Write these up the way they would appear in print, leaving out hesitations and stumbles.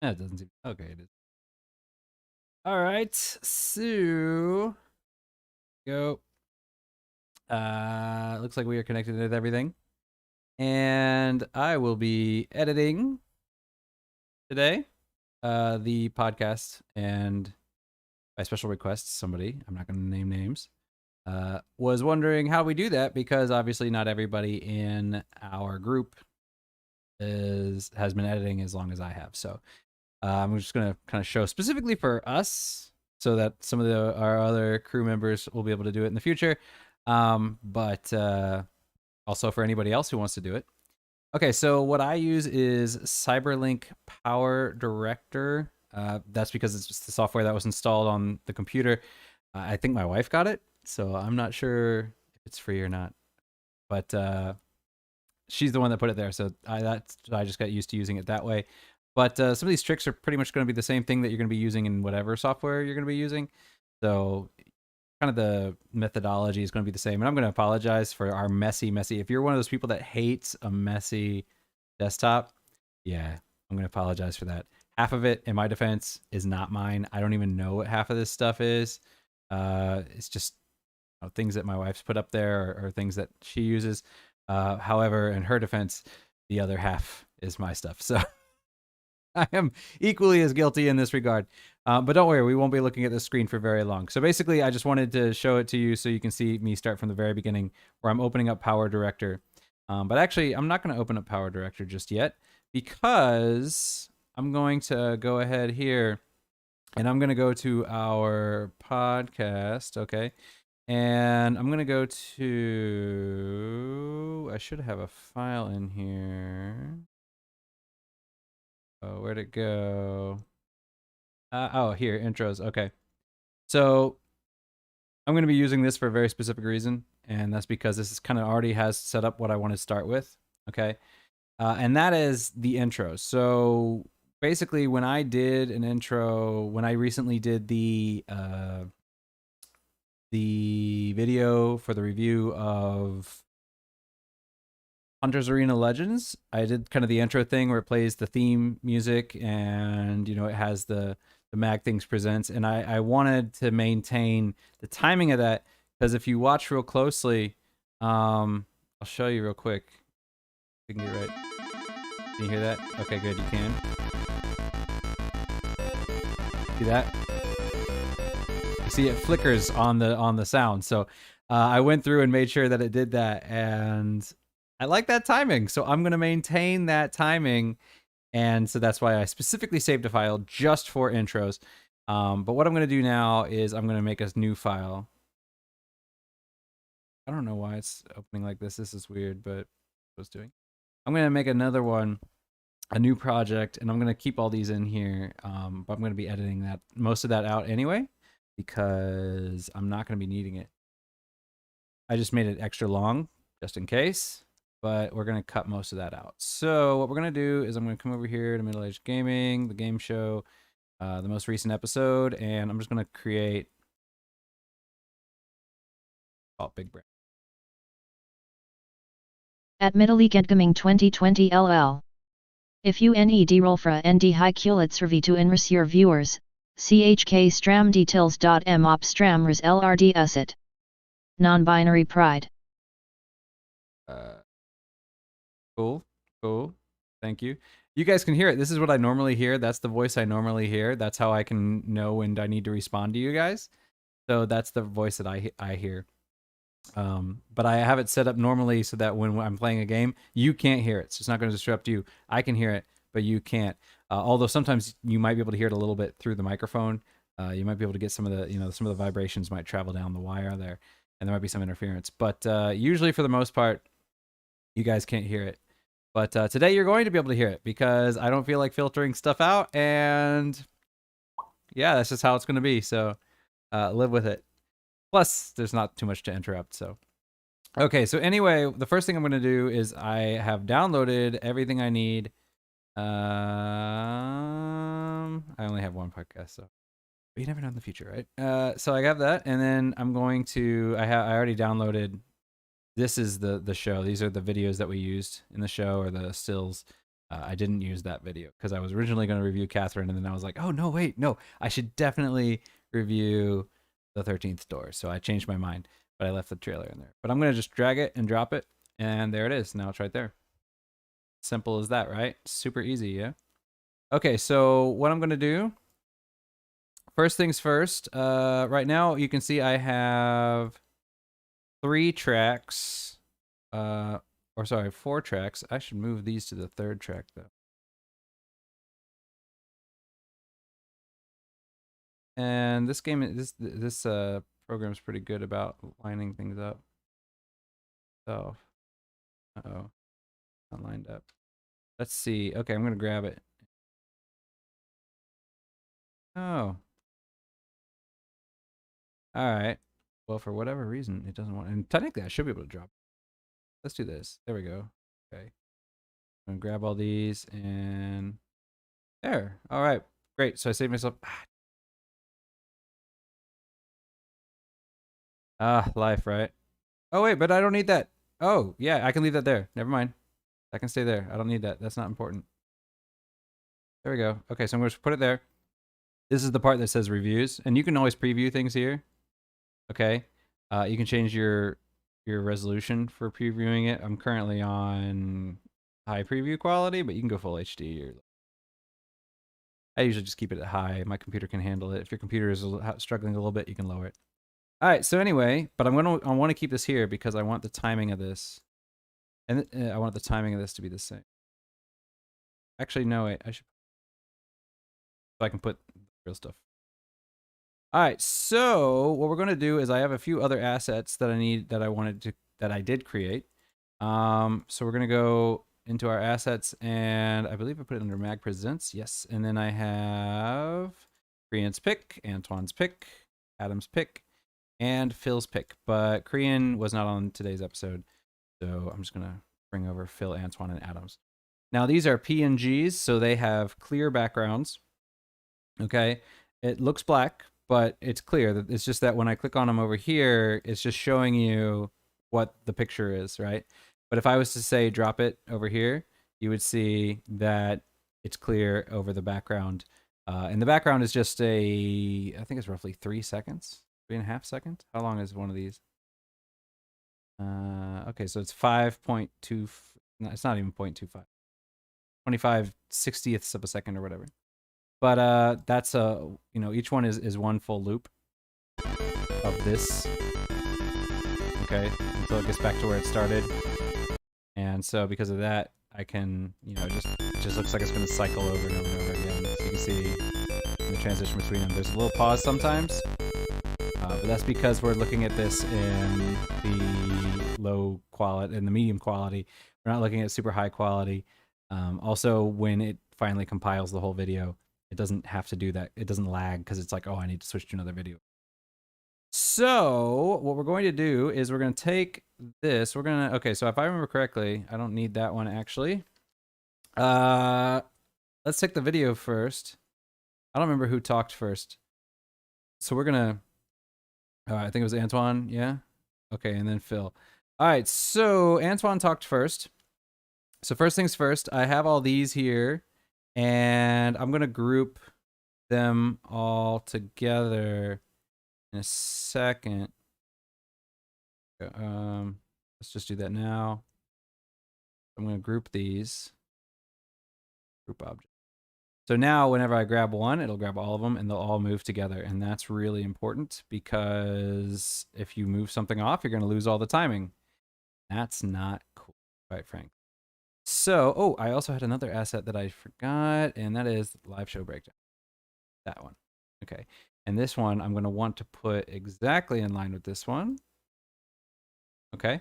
That doesn't seem okay. It is. All right, so go. Looks like we are connected with everything, and I will be editing today the podcast, and by special request, somebody, I'm not going to name names, was wondering how we do that because obviously not everybody in our group has been editing as long as I have. So I'm just going to kind of show specifically for us so that some of our other crew members will be able to do it in the future. But also for anybody else who wants to do it. Okay, so what I use is Cyberlink Power Director. That's because it's just the software that was installed on the computer. I think my wife got it, so I'm not sure if it's free or not. But she's the one that put it there, so I just got used to using it that way. But some of these tricks are pretty much going to be the same thing that you're going to be using in whatever software you're going to be using. So kind of the methodology is going to be the same. And I'm going to apologize for our messy. If you're one of those people that hates a messy desktop, yeah, I'm going to apologize for that. Half of it, in my defense, is not mine. I don't even know what half of this stuff is. It's just things that my wife's put up there or things that she uses. However, in her defense, the other half is my stuff. So I am equally as guilty in this regard. But don't worry, we won't be looking at the screen for very long. So basically, I just wanted to show it to you so you can see me start from the very beginning where I'm opening up Power Director. But actually, I'm not going to open up Power Director just yet because I'm going to go ahead here and I'm going to go to our podcast, okay? And I'm going to go to, I should have a file in here. Oh, where'd it go? Oh, here, intros. Okay. So I'm going to be using this for a very specific reason, and that's because this is kind of already has set up what I want to start with. Okay. And that is the intro. So basically, when I did an intro, when I recently did the video for the review of Hunter's Arena Legends, I did kind of the intro thing where it plays the theme music and, you know, it has the Mag Things Presents. And I wanted to maintain the timing of that because if you watch real closely, I'll show you real quick. You can get right. Can you hear that? Okay, good. You can. See that? You see it flickers on the sound. So I went through and made sure that it did that. And I like that timing. So I'm going to maintain that timing. And so that's why I specifically saved a file just for intros. But what I'm going to do now is I'm going to make a new file. I don't know why it's opening like this. This is weird, but what it's doing. I'm going to make another one, a new project, and I'm going to keep all these in here. But I'm going to be editing most of that out anyway, because I'm not going to be needing it. I just made it extra long just in case. But we're going to cut most of that out. So what we're going to do is I'm going to come over here to Middle Aged Gaming, the game show, the most recent episode, and I'm just going to create Big Brain. Admitedly Getgaming 2020 LL. If you need roll fra ND high kulitservi to inres your viewers, chk stram details.m op stram res lrd usit. Non-binary pride. Cool. Thank you. You guys can hear it. This is what I normally hear. That's the voice I normally hear. That's how I can know when I need to respond to you guys. So that's the voice that I hear. But I have it set up normally so that when I'm playing a game, you can't hear it. So it's not going to disrupt you. I can hear it, but you can't. Although sometimes you might be able to hear it a little bit through the microphone. You might be able to get some of the vibrations might travel down the wire there, and there might be some interference. But usually, for the most part, you guys can't hear it. But today you're going to be able to hear it because I don't feel like filtering stuff out, and yeah, that's just how it's going to be. So live with it. Plus, there's not too much to interrupt. So, okay. So anyway, the first thing I'm going to do is I have downloaded everything I need. I only have one podcast, so but you never know in the future, right? So I have that, and then I'm going to. I already downloaded. This is the show. These are the videos that we used in the show or the stills. I didn't use that video because I was originally going to review Catherine, and then I was like, oh no, wait, no, I should definitely review the 13th door. So I changed my mind, but I left the trailer in there. But I'm going to just drag it and drop it, and there it is. Now it's right there. Simple as that, right? Super easy, yeah? Okay, so what I'm going to do, first things first, right now you can see I have 3 tracks, or sorry, 4 tracks. I should move these to the 3rd track, though. And this game, this program's pretty good about lining things up. So, uh-oh, not lined up. Let's see. Okay, I'm gonna grab it. Oh, all right. Well, for whatever reason, it doesn't want. And technically, I should be able to drop it. Let's do this. There we go. Okay, I'm gonna grab all these and there. All right, great. So I saved myself. Life, right? Oh wait, but I don't need that. Oh yeah, I can leave that there. Never mind. That can stay there. I don't need that. That's not important. There we go. Okay, so I'm going to put it there. This is the part that says reviews, and you can always preview things here. Okay, you can change your resolution for previewing it. I'm currently on high preview quality, but you can go full HD. Or I usually just keep it at high. My computer can handle it. If your computer is struggling a little bit, you can lower it. All right. So anyway, but I want to keep this here because I want the timing of this, and I want the timing of this to be the same. Actually, no, wait. I should. So I can put real stuff. All right, so what we're going to do is I have a few other assets that I did create. So we're going to go into our assets, and I believe I put it under Mag Presents. Yes, and then I have Korean's pick, Antoine's pick, Adam's pick, and Phil's pick. But Korean was not on today's episode, so I'm just going to bring over Phil, Antoine, and Adam's. Now these are PNGs, so they have clear backgrounds. Okay, it looks black, but it's clear. It's just that when I click on them over here, it's just showing you what the picture is, right? But if I was to say drop it over here, you would see that it's clear over the background. And the background is just I think it's roughly 3 seconds, 3.5 seconds. How long is one of these? Okay, so it's 5.2. No, it's not even 0.25. 25 60ths of a second or whatever. But that's each one is one full loop of this. Okay, until it gets back to where it started. And so because of that, I can, it just looks like it's going to cycle over and over and over again. So you can see in the transition between them, there's a little pause sometimes. But that's because we're looking at this in the low quality, in the medium quality. We're not looking at super high quality. Also, when it finally compiles the whole video, it doesn't have to do that. It doesn't lag because it's like, oh, I need to switch to another video. So what we're going to do is we're going to take this. Okay, so if I remember correctly, I don't need that one actually. Let's take the video first. I don't remember who talked first. So we're going to, I think it was Antoine, yeah? Okay, and then Phil. All right, so Antoine talked first. So first things first, I have all these here, and I'm going to group them all together in a second. Let's just do that now. I'm going to group these. Group object. So now whenever I grab one, it'll grab all of them, and they'll all move together. And that's really important because if you move something off, you're going to lose all the timing. That's not cool, quite frankly. So, I also had another asset that I forgot, and that is live show breakdown. That one. Okay. And this one, I'm going to want to put exactly in line with this one. Okay.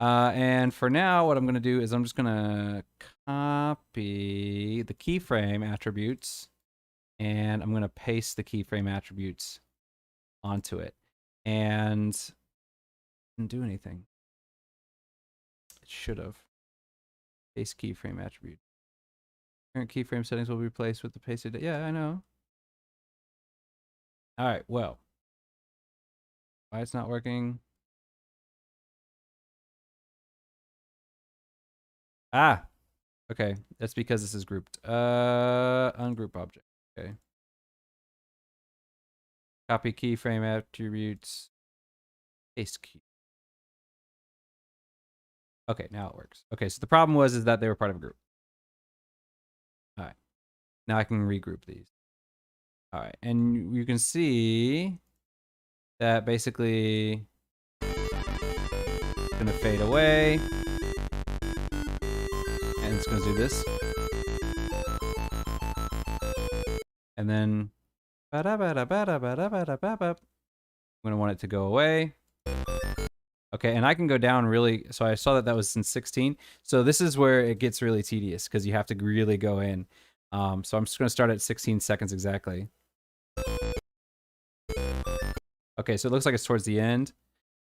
And for now, what I'm going to do is I'm just going to copy the keyframe attributes, and I'm going to paste the keyframe attributes onto it. And it didn't do anything. It should have. Paste keyframe attribute. Current keyframe settings will be replaced with the pasted. Yeah, I know. All right, well. Why it's not working? Ah, Okay, that's because this is grouped. Ungroup object. Okay. Copy keyframe attributes. Paste key. Okay, now it works. Okay, so the problem was that they were part of a group. All right. Now I can regroup these. All right, and you can see that basically it's gonna fade away, and it's gonna do this, and then I'm gonna want it to go away. Okay, and I can go down really. So I saw that that was in 16. So this is where it gets really tedious because you have to really go in. So I'm just gonna start at 16 seconds exactly. Okay, so it looks like it's towards the end.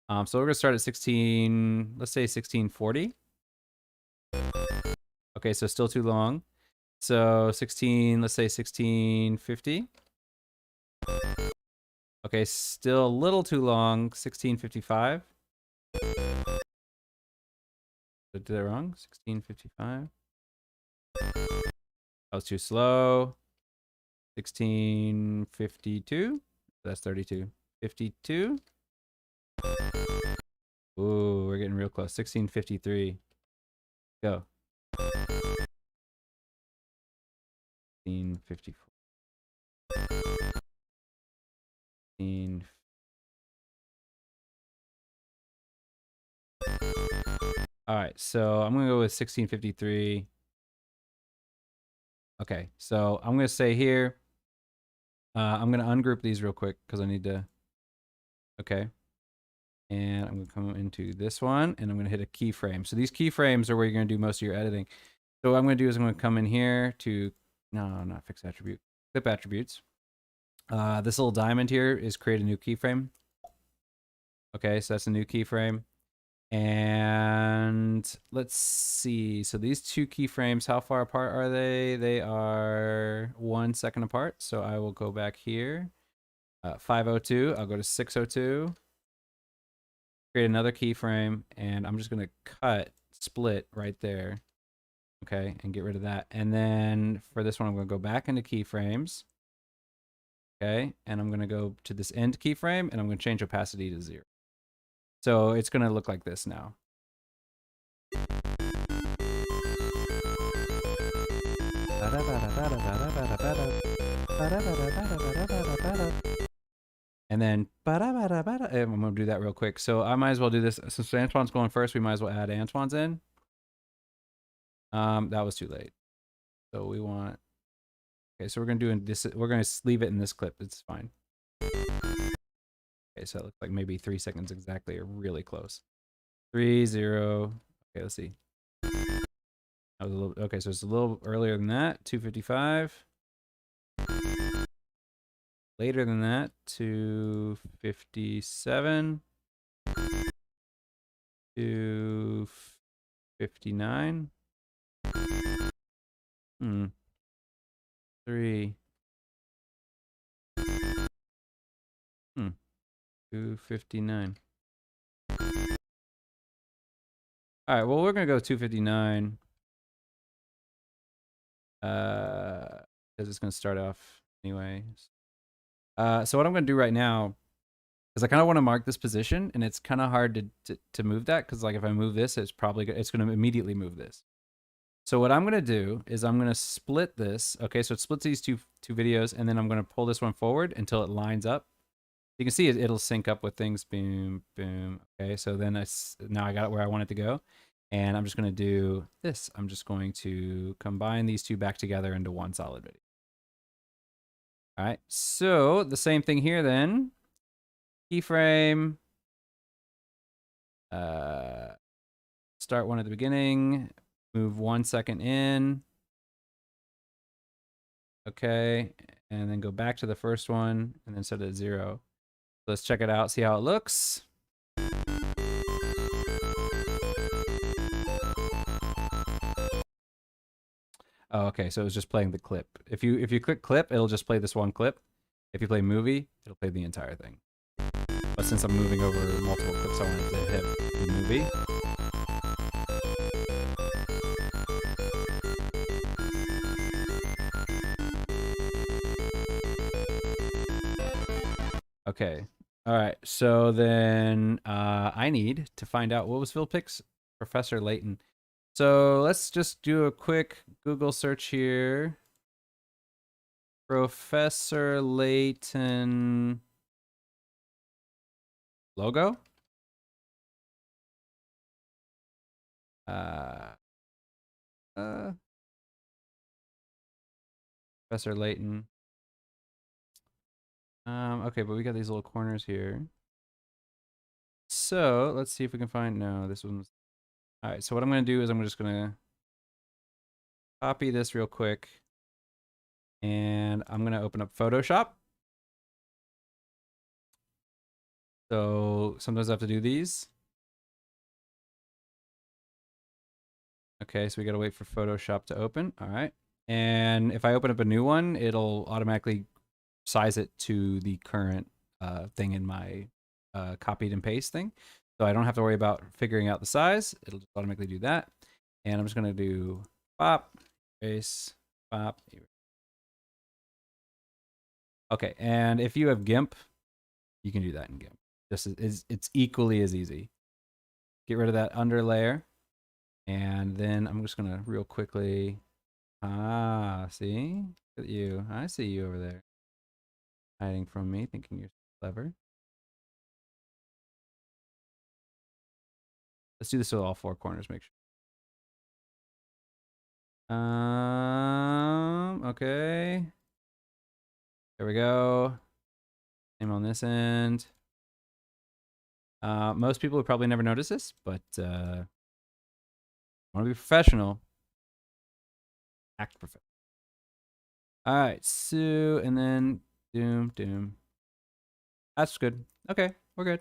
So we're gonna start at 16. Let's say 1640. Okay, so still too long. So 16. Let's say 1650. Okay, still a little too long. 1655. Did I do that wrong? 1655. That was too slow. 1652. That's 32. 52. Ooh, we're getting real close. 1653. Go. 1654. 16. All right, so I'm gonna go with 1653. Okay, so I'm gonna say here, I'm gonna ungroup these real quick because I need to. Okay, and I'm gonna come into this one, and I'm gonna hit a keyframe. So these keyframes are where you're gonna do most of your editing. So what I'm gonna do is I'm gonna come in here to not fix attribute, clip attributes. This little diamond here is create a new keyframe. Okay, so that's a new keyframe. And let's see. So these two keyframes, how far apart are they? They are 1 second apart. So I will go back here. 502. I'll go to 602. Create another keyframe, and I'm just gonna cut split right there. Okay, and get rid of that. And then for this one, I'm gonna go back into keyframes. Okay, and I'm gonna go to this end keyframe, and I'm gonna change opacity to 0. So it's gonna look like this now. And then I'm gonna do that real quick. So I might as well do this. Since Antoine's going first, we might as well add Antoine's in. That was too late. So we want. Okay, so we're gonna do this. We're gonna leave it in this clip. It's fine. Okay, so it looks like maybe 3 seconds exactly, or really close. 3, 0. Okay, let's see. That was a little. Okay, so it's a little earlier than that. 2:55. Later than that. 2:57. 2:59. 3. 2:59. All right, well, we're going to go 2:59. Because it's going to start off anyway. So what I'm going to do right now is I kind of want to mark this position, and it's kind of hard to move that because like if I move this, it's going to immediately move this. So what I'm going to do is I'm going to split this. Okay, so it splits these two videos, and then I'm going to pull this one forward until it lines up. You can see it'll sync up with things. Boom, boom. Okay, so then now I got it where I want it to go. And I'm just going to do this. I'm just going to combine these two back together into one solid video. All right, so the same thing here then. Keyframe. Start one at the beginning. Move 1 second in. Okay, and then go back to the first one and then set it at 0. Let's check it out, see how it looks. Oh, okay, so it was just playing the clip. If you click clip, it'll just play this one clip. If you play movie, it'll play the entire thing. But since I'm moving over multiple clips, I wanted to hit the movie. Okay. All right. So then I need to find out what was Phil Pick's Professor Layton. So let's just do a quick Google search here. Professor Layton logo. Professor Layton. Okay, but we got these little corners here. So let's see if we can find. No, this one's. All right. So what I'm gonna do is I'm just gonna copy this real quick, and I'm gonna open up Photoshop. So sometimes I have to do these. Okay, so we gotta wait for Photoshop to open. All right. And if I open up a new one, it'll automatically size it to the current thing in my copied and paste thing. So I don't have to worry about figuring out the size. It'll just automatically do that. And I'm just gonna do pop, erase, pop. Okay, and if you have GIMP, you can do that in GIMP. It's equally as easy. Get rid of that under layer. And then I'm just gonna real quickly, see? Look at you. I see you over there. Hiding from me, thinking you're clever. Let's do this with all four corners, make sure. Okay. There we go. Same on this end. Most people would probably never notice this, but I want to be professional. Act professional. All right, so, and then doom. That's good. Okay, we're good.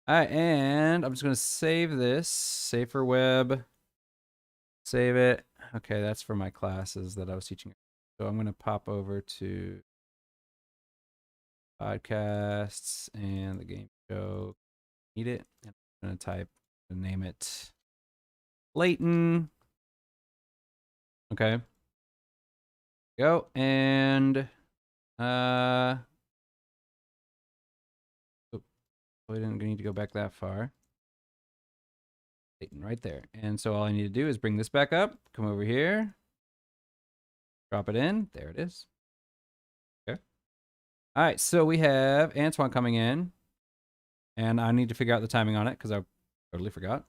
All right, and I'm just going to save this. Save for web. Save it. Okay, that's for my classes that I was teaching. So I'm going to pop over to podcasts and the game show. Need it. And I'm going to type and name it Layton. Okay. Go. And we didn't need to go back that far. Layton right there. And so all I need to do is bring this back up, come over here, drop it in. There it is. Okay. All right, so we have Antoine coming in, and I need to figure out the timing on it because I totally forgot.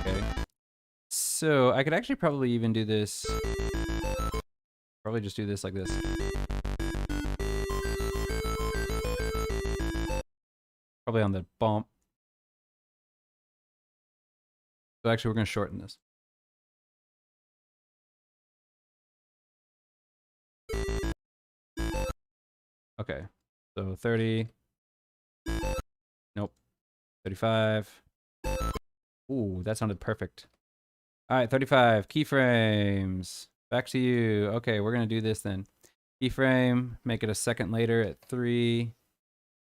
Okay. So I could actually probably even do this. Probably just do this like this. Probably on the bump. So actually, we're going to shorten this. Okay. So 30. Nope. 35. Ooh, that sounded perfect. All right, 35 keyframes. Back to you. Okay, we're gonna do this then. Keyframe, make it a second later at 3.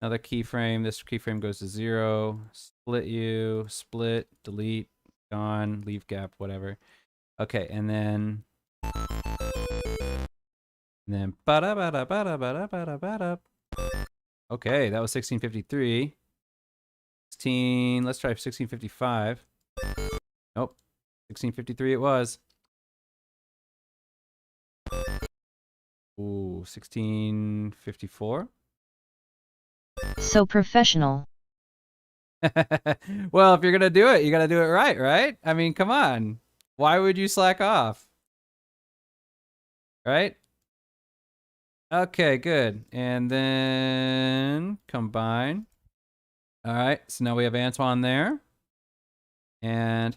Another keyframe. This keyframe goes to 0. Split you, split, delete, gone, leave gap, whatever. Okay, and then okay, that was 1653. 16. Let's try 1655. Nope. 1653 it was. Ooh, 1654. So professional. Well, if you're gonna do it, you gotta do it right, right? I mean, come on. Why would you slack off? Right? Okay, good. And then combine. All right, so now we have Antoine there. And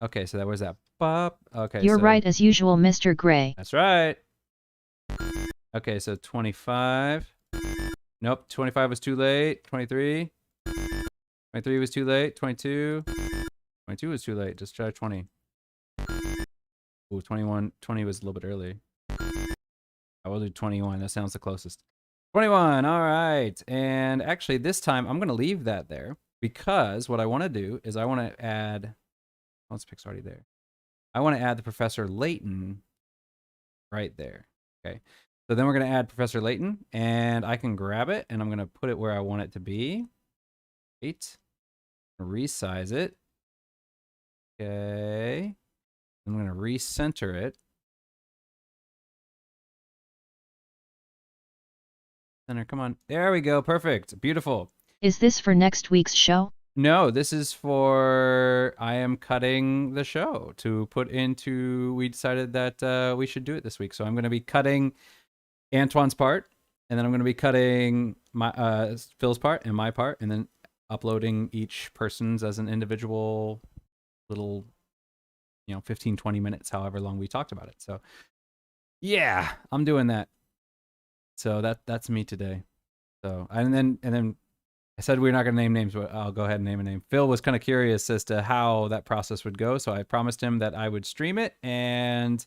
okay, so that was that pop. Okay, You're so right as usual, Mr. Gray. that's right. Okay, so 25. Nope, 25 was too late. 23. 23 was too late. 22. 22 was too late. Just try 20. Ooh, 21. 20 was a little bit early. I will do 21. That sounds the closest. 21. All right. And actually, this time, I'm going to leave that there because what I want to do is I want to add. Oh, this pic's already there. I want to add the Professor Layton right there. Okay. So then we're going to add Professor Layton, and I can grab it, and I'm going to put it where I want it to be. Wait. Resize it. Okay. I'm going to recenter it. Center, come on. There we go. Perfect. Beautiful. Is this for next week's show? No, this is for, I am cutting the show to put into, we decided that we should do it this week. So I'm going to be cutting Antoine's part, and then I'm going to be cutting my Phil's part and my part, and then uploading each person's as an individual little, 15, 20 minutes, however long we talked about it. So yeah, I'm doing that. So that's me today. So, and then I said we're not going to name names, but I'll go ahead and name a name. Phil was kind of curious as to how that process would go, so I promised him that I would stream it, and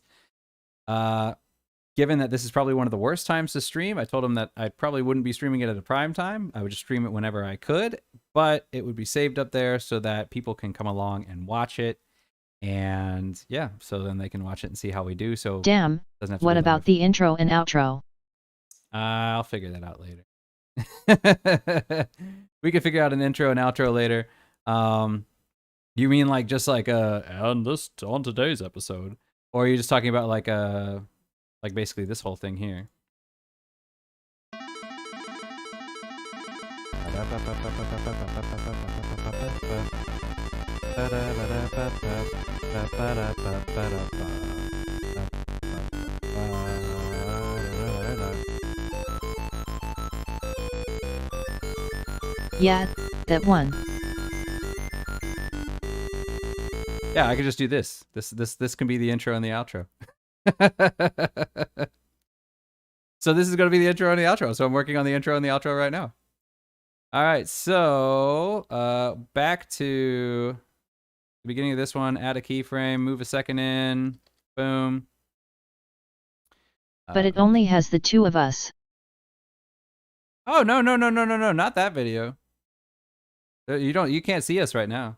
given that this is probably one of the worst times to stream, I told him that I probably wouldn't be streaming it at a prime time. I would just stream it whenever I could, but it would be saved up there so that people can come along and watch it. And yeah, so then they can watch it and see how we do. So Damn, what about the intro and outro? I'll figure that out later. We can figure out an intro and outro later. You mean like just like on today's episode, or are you just talking about like basically this whole thing here? Yeah, that one. Yeah, I could just do this. This can be the intro and the outro. So this is going to be the intro and the outro. So I'm working on the intro and the outro right now. All right, so back to the beginning of this one. Add a keyframe, move a second in, boom. But it only has the two of us. Oh no, not that video. You can't see us right now.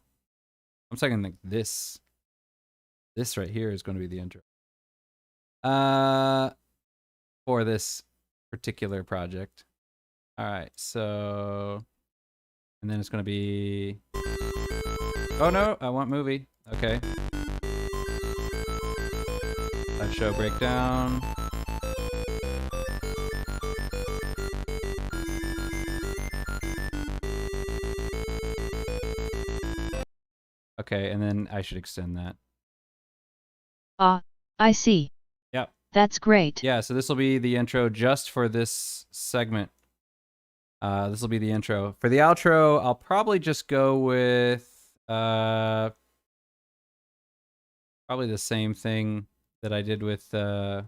I'm saying like this. This right here is going to be the intro. For this particular project. All right, so, and then it's going to be, oh no, I want movie. Okay. Live show breakdown. Okay, and then I should extend that. I see. Yep. That's great. Yeah, so this will be the intro just for this segment. This will be the intro. For the outro, I'll probably just go with probably the same thing that I did with the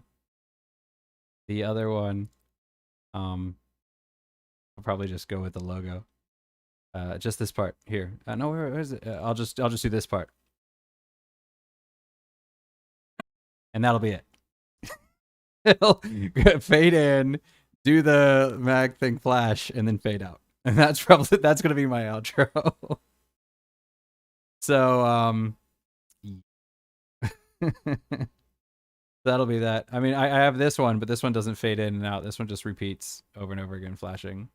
other one. I'll probably just go with the logo. Just this part here. No, where is it? I'll just do this part, and that'll be it. It'll fade in, do the mag thing flash, and then fade out, and that's gonna be my outro. So that'll be that. I mean, I have this one, but this one doesn't fade in and out. This one just repeats over and over again, flashing.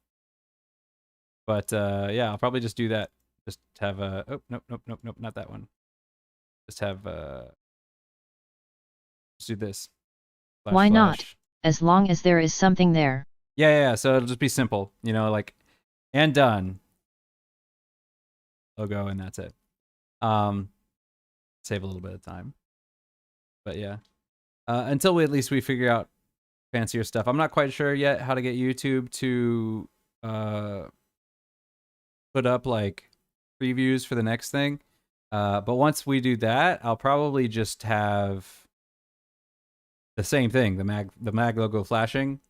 But yeah, I'll probably just do that. Just have a nope, not that one. Just have just do this. Flash, why not? As long as there is something there. Yeah. So it'll just be simple, like, and done. Logo, and that's it. Save a little bit of time. But yeah, until we figure out fancier stuff. I'm not quite sure yet how to get YouTube to put up like previews for the next thing. But once we do that, I'll probably just have the same thing, the mag logo flashing,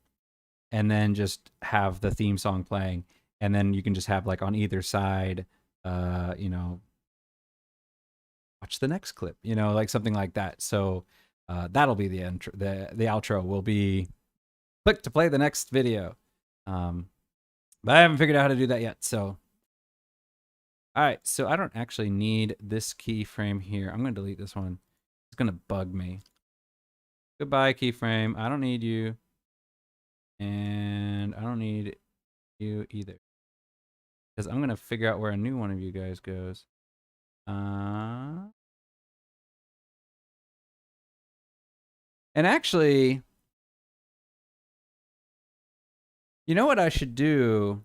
and then just have the theme song playing, and then you can just have like on either side, watch the next clip, like something like that. So that'll be the intro. The outro will be click to play the next video. But I haven't figured out how to do that yet, so All right, so I don't actually need this keyframe here. I'm going to delete this one. It's going to bug me. Goodbye, keyframe. I don't need you. And I don't need you either. Because I'm going to figure out where a new one of you guys goes. And actually, you know what I should do?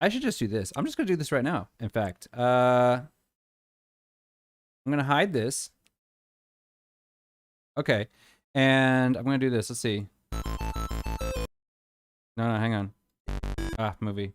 I should just do this. I'm just going to do this right now, in fact. I'm going to hide this. Okay. And I'm going to do this. Let's see. No, hang on. Ah, movie.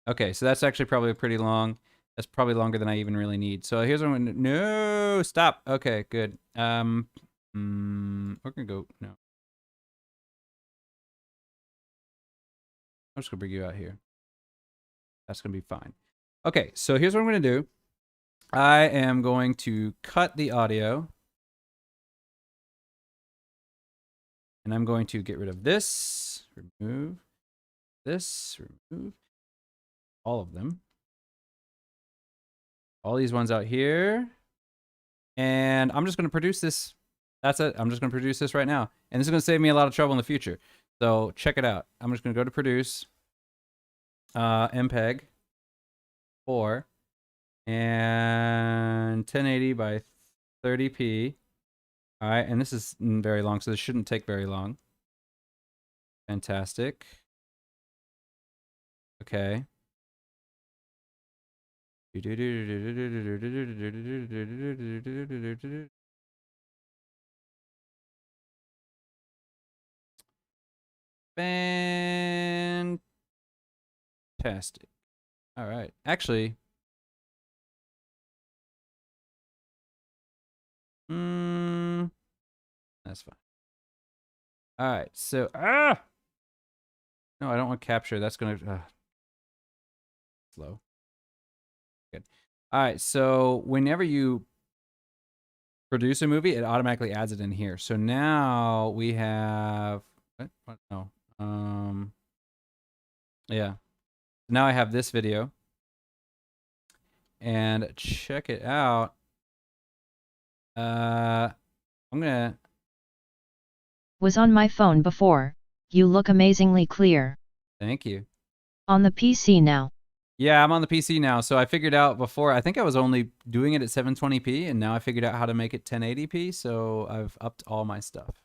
Okay, so that's actually probably pretty long. That's probably longer than I even really need. So here's what I'm gonna. No, stop. Okay, good. We're gonna go. No, I'm just gonna bring you out here. That's gonna be fine. Okay, so here's what I'm gonna do. I am going to cut the audio, and I'm going to get rid of this. Remove this. Remove all of them. All these ones out here. And I'm just going to produce this. That's it. I'm just going to produce this right now. And this is going to save me a lot of trouble in the future. So check it out. I'm just going to go to produce. MPEG 4. And 1080 by 30p. All right. And this is very long, so this shouldn't take very long. Fantastic. Okay. Fantastic. All right. Actually, that's fine. All right. So, no, I don't want capture. That's gonna slow. Good. All right. So whenever you produce a movie, it automatically adds it in here. So now we have what? No. Yeah. Now I have this video. And check it out. I'm gonna. Was on my phone before. You look amazingly clear. Thank you. On the PC now. Yeah, I'm on the PC now. So I figured out before, I think I was only doing it at 720p, and now I figured out how to make it 1080p. So I've upped all my stuff.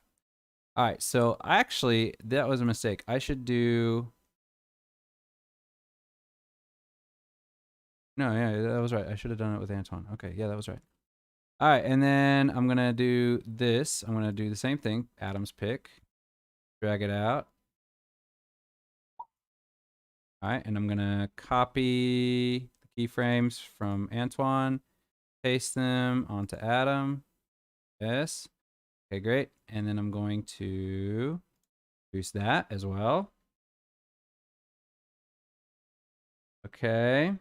All right. So actually, that was a mistake. I should do. No, yeah, that was right. I should have done it with Antoine. Okay, yeah, that was right. All right, and then I'm gonna do this. I'm gonna do the same thing. Adam's pick. Drag it out. All right, and I'm gonna copy the keyframes from Antoine, paste them onto Adam. Yes. Okay, great. And then I'm going to use that as well. Okay.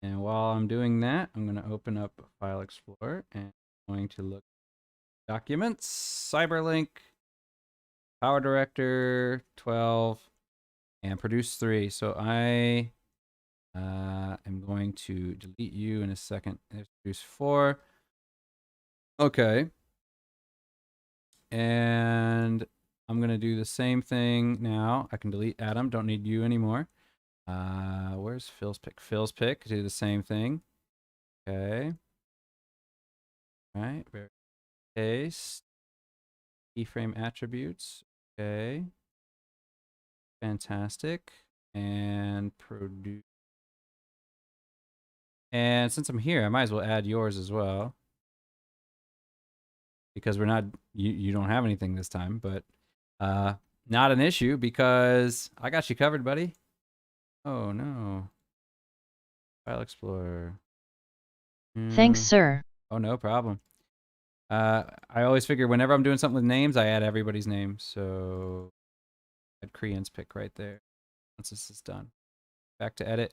And while I'm doing that, I'm going to open up File Explorer and I'm going to look at Documents, Cyberlink, Power Director 12, and Produce 3. So I am going to delete you in a second. There's Produce 4. Okay. And I'm going to do the same thing now. I can delete Adam. Don't need you anymore. Where's Phil's pick? Phil's pick. Do the same thing. Okay. All right. Paste. Keyframe attributes. Okay. Fantastic. And produce. And since I'm here, I might as well add yours as well. Because we're not, you don't have anything this time, but not an issue because I got you covered, buddy. Oh no. File Explorer. Thanks, sir. Oh, no problem. I always figure whenever I'm doing something with names, I add everybody's name. So add Krian's pick right there. once this is done. Back to edit.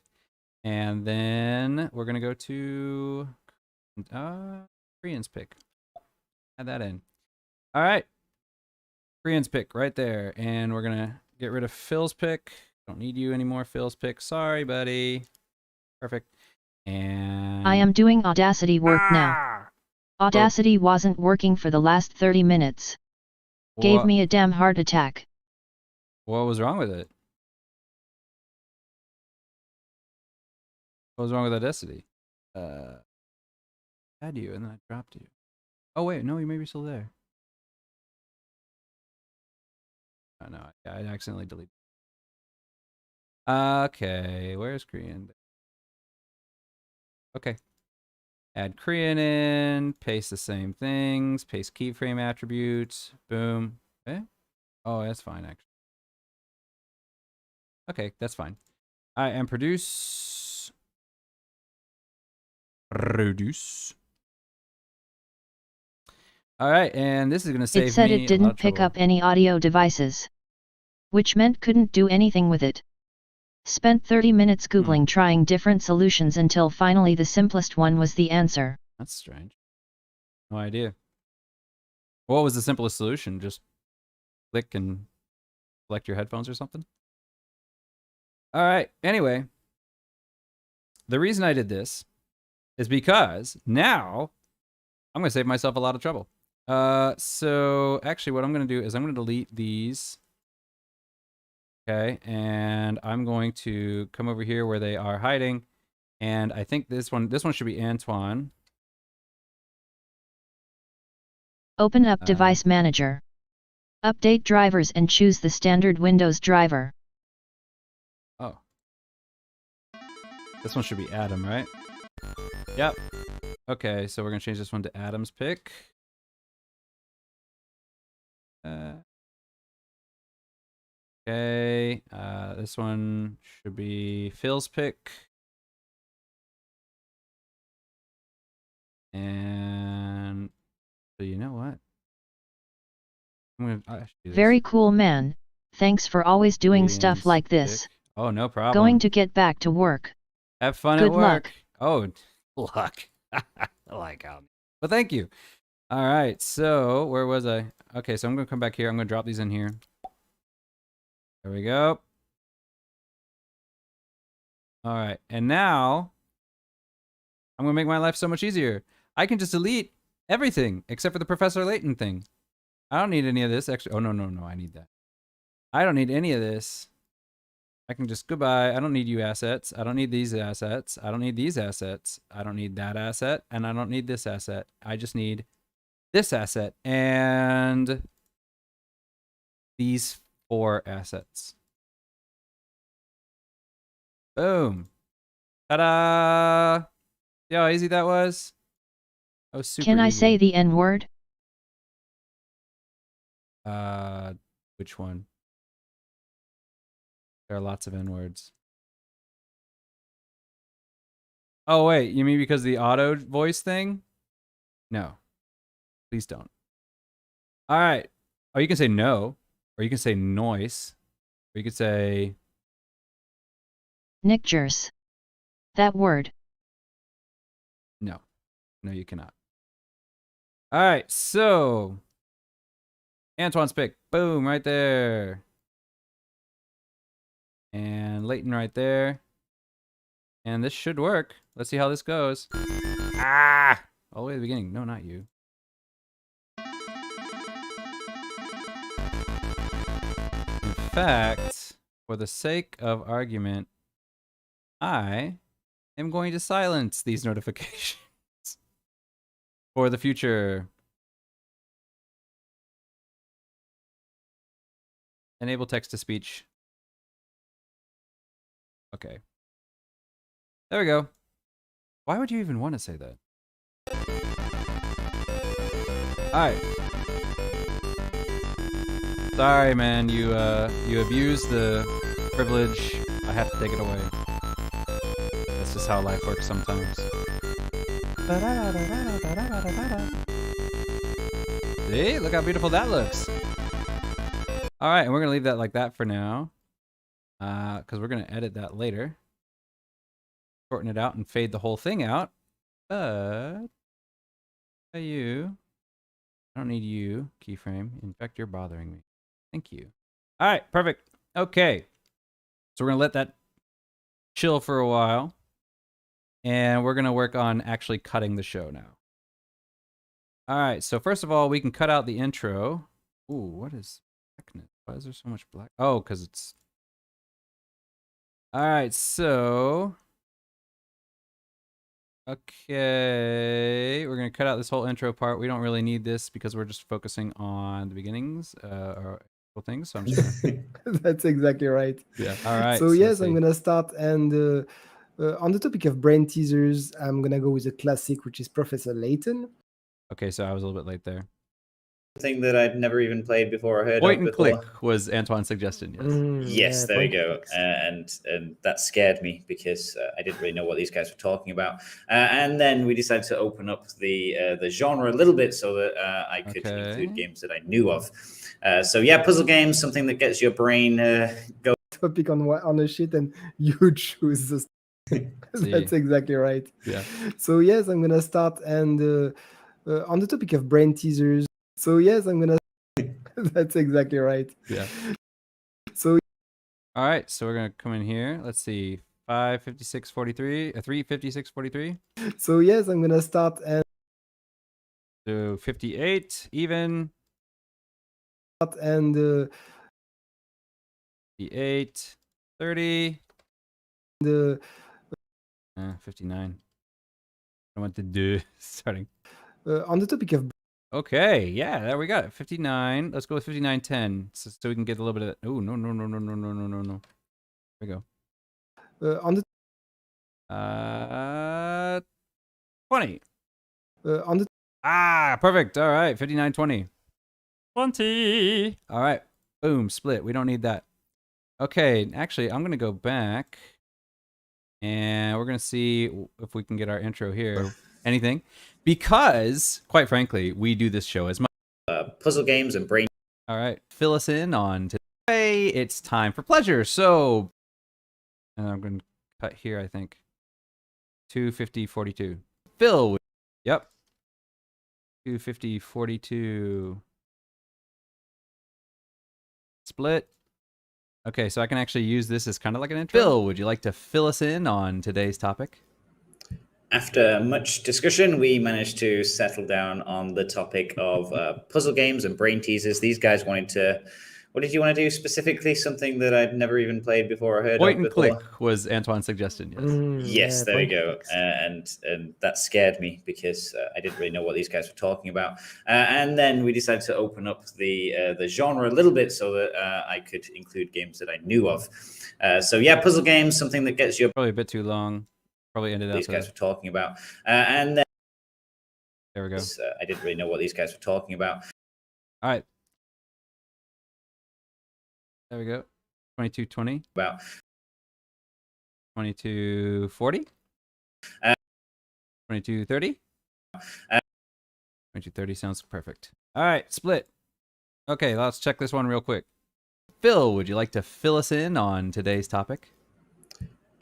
And then we're going to go to Korean's pick. Add that in. All right. Korean's pick right there. And we're going to get rid of Phil's pick. Don't need you anymore, Phil's pick. Sorry, buddy. Perfect. And I am doing Audacity work now. Audacity wasn't working for the last 30 minutes. Gave me a damn heart attack. What was wrong with it? What was wrong with Audacity? Had you, and then I dropped you. Oh, wait, no, you may be still there. Oh, no, I accidentally deleted. Okay, where's Korean? Okay. Add Korean in, paste the same things, paste keyframe attributes, boom. Eh? Oh, that's fine, actually. Okay, that's fine. All right, and produce. All right, and this is going to save me. It said it a lot didn't of pick trouble. up any audio devices, which meant couldn't do anything with it. Spent 30 minutes Googling trying different solutions until finally the simplest one was the answer. That's strange. No idea. What was the simplest solution? Just click and select your headphones or something? All right, anyway. The reason I did this is because now I'm going to save myself a lot of trouble. So actually what I'm going to do is I'm going to delete these. Okay, and I'm going to come over here where they are hiding. And I think this one should be Antoine. Open up Device Manager. Update drivers and choose the standard Windows driver. Oh. This one should be Adam, right? Yep. Okay, so we're going to change this one to Adam's pick. Okay, this one should be Phil's pick. And so you know what? I'm gonna Very cool, man. Thanks for always doing Korean's stuff like this. pick. Oh, no problem. Going to get back to work. Have fun Good at work. luck. Oh, luck. I like how. Well, thank you. All right, so where was I? Okay, so I'm going to come back here. I'm going to drop these in here. There we go. All right, and now I'm going to make my life so much easier. I can just delete everything except for the Professor Layton thing. I don't need any of this extra. Oh, no, I need that. I don't need any of this. I can just goodbye. I don't need you assets. I don't need these assets. I don't need these assets. I don't need that asset. And I don't need this asset. I just need this asset and these 4 assets. Boom. Ta-da! See how easy that was? That was super Can I easy. say the N-word? Which one? There are lots of N-words. Oh, wait. You mean because of the auto voice thing? No. Please don't. All right. Oh, you can say no. Or you can say noise. Or you could say... Nickjers. That word. No. No, you cannot. All right. So... Antoine's pick. Boom. Right there. And Layton right there. And this should work. Let's see how this goes. Ah! All the way to the beginning. No, not you. In fact, for the sake of argument, I am going to silence these notifications for the future. Enable text-to-speech. Okay. There we go. Why would you even want to say that? Alright. Sorry, man. You abused the privilege. I have to take it away. That's just how life works sometimes. See? Look how beautiful that looks. Alright, and we're going to leave that like that for now. because we're gonna edit that later, shorten it out and fade the whole thing out. But you, I don't need you keyframe. In fact, you're bothering me. Thank you. All right, perfect. Okay, so we're gonna let that chill for a while, and we're gonna work on actually cutting the show now. All right, so first of all, we can cut out the intro. Ooh, what is blackness? Why is there so much black? Oh, because it's... All right, so... Okay, we're going to cut out this whole intro part. We don't really need this because we're just focusing on the beginnings or things, so I'm just gonna... That's exactly right. Yeah, all right. So yes, I'm gonna start, and on the topic of brain teasers, I'm gonna go with a classic, which is Professor Layton. Okay, so I was a little bit late there. Thing that I'd never even played before or heard Point of and before. click was Antoine's suggestion, yes. Yes, there we point go. and And that scared me because I didn't really know what these guys were talking about. And then we decided to open up the genre a little bit so that I could include games that I knew of. So yeah, puzzle games, something that gets your brain going. Topic on a sheet, and you choose the... That's exactly right. Yeah. So yes, I'm gonna start, and on the topic of brain teasers. So yes, I'm gonna... That's exactly right. Yeah. So... All right, so we're going to come in here. Let's see. 556.43, 356.43. So yes, I'm gonna start, and... So 58 even. And 58, 30. the 59. I want to do starting. on the topic of... Okay, yeah, there we got it. 59. Let's go with 59.10 so we can get a little bit of... Oh, no. There we go. On the 20. on the... Perfect. All right, 59.20. 20. All right, boom, split. We don't need that. Okay, actually, I'm going to go back. And we're going to see if we can get our intro here. Anything. Because, quite frankly, we do this show as much. Puzzle games and brain. All right, fill us in on today. It's time for pleasure. So, and I'm going to cut here, I think. 250.42. Fill. Yep. 250.42. Split. Okay, so I can actually use this as kind of like an intro. Phil, would you like to fill us in on today's topic? After much discussion, we managed to settle down on the topic of puzzle games and brain teasers. These guys wanted to... What did you want to do specifically? Something that I'd never even played before or heard Point of and before? click was Antoine's suggestion, yes. Yes, there we point go. And that scared me because I didn't really know what these guys were talking about. And then we decided to open up the genre a little bit so that I could include games that I knew of. So yeah, puzzle games, something that gets your... Probably a bit too long. Probably ended up... These guys were talking about. And then... There we go. I didn't really know what these guys were talking about. All right. There we go. 22.20. About 22.40. 22.30. 22.30 sounds perfect. All right, split. Okay, let's check this one real quick. Phil, would you like to fill us in on today's topic?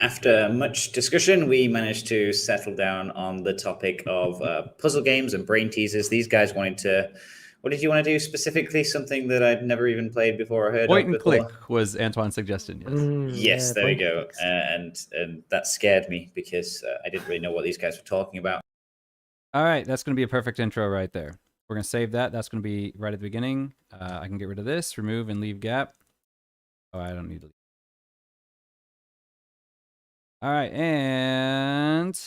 After much discussion, we managed to settle down on the topic of puzzle games and brain teasers. These guys wanted to... What did you want to do specifically? Something that I'd never even played before or heard Point of and before? click was Antoine's suggestion, yes. Yes, there we point go. And that scared me because I didn't really know what these guys were talking about. All right, that's going to be a perfect intro right there. We're going to save that. That's going to be right at the beginning. I can get rid of this, remove and leave gap. Oh, I don't need to leave. All right, and...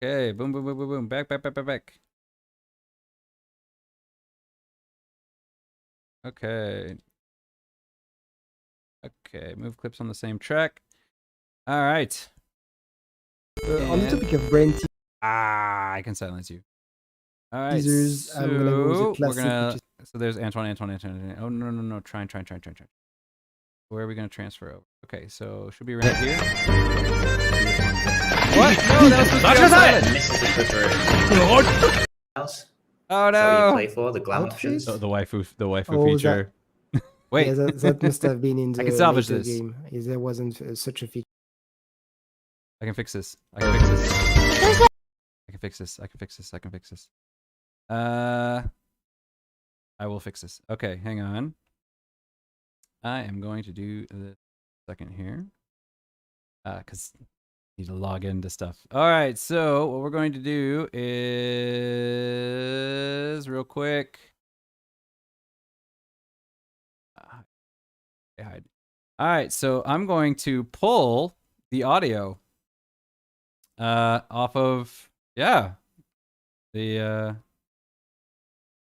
Okay, boom, boom, boom, boom, boom. Back. Okay. Okay, move clips on the same track. All right. on the topic of brain I can silence you. All right. teasers, So I'm gonna go with a classic, we're gonna... which is... So there's Antoine. Oh, no. Try. Where are we gonna transfer over? Okay, so should be right here. What? No, that was supposed to be outside. This is the quicker house. Oh That's what you no. play for the glam Outfit? options. The waifu Oh, was feature. Wait. Yeah, that must have been in I the can salvage later this. game. If there wasn't such a feature. I can fix this. I can fix this. I can fix this. I can fix this. I can fix this. I will fix this. Okay, hang on. I am going to do this second here. Because I need to log into stuff. All right, so what we're going to do is real quick. Hide. All right, so I'm going to pull the audio off of I'm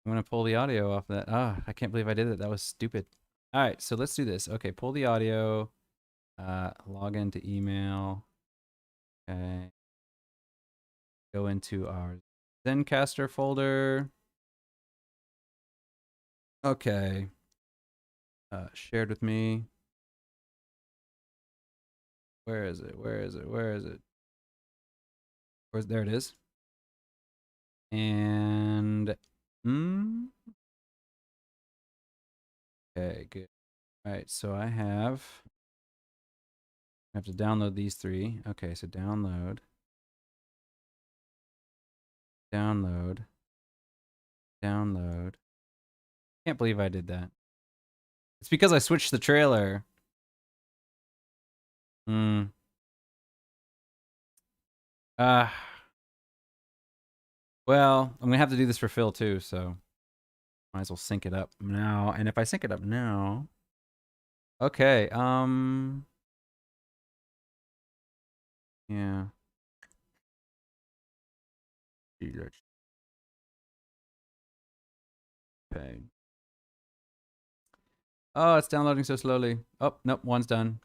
gonna pull the audio off that. I can't believe I did it. That was stupid. All right, so let's do this. Okay, pull the audio. Log into email. Okay. Go into our Zencaster folder. Okay. Shared with me. Where is it? Where is it? Where is it? There it is. And okay, good. All right, so I have to download these three. Okay, so download. Download. Download. Can't believe I did that. It's because I switched the trailer. Well, I'm gonna have to do this for Phil too, so might as well sync it up now. And if I sync it up now, okay. Yeah. Okay. Oh, it's downloading so slowly. Oh, nope, one's done.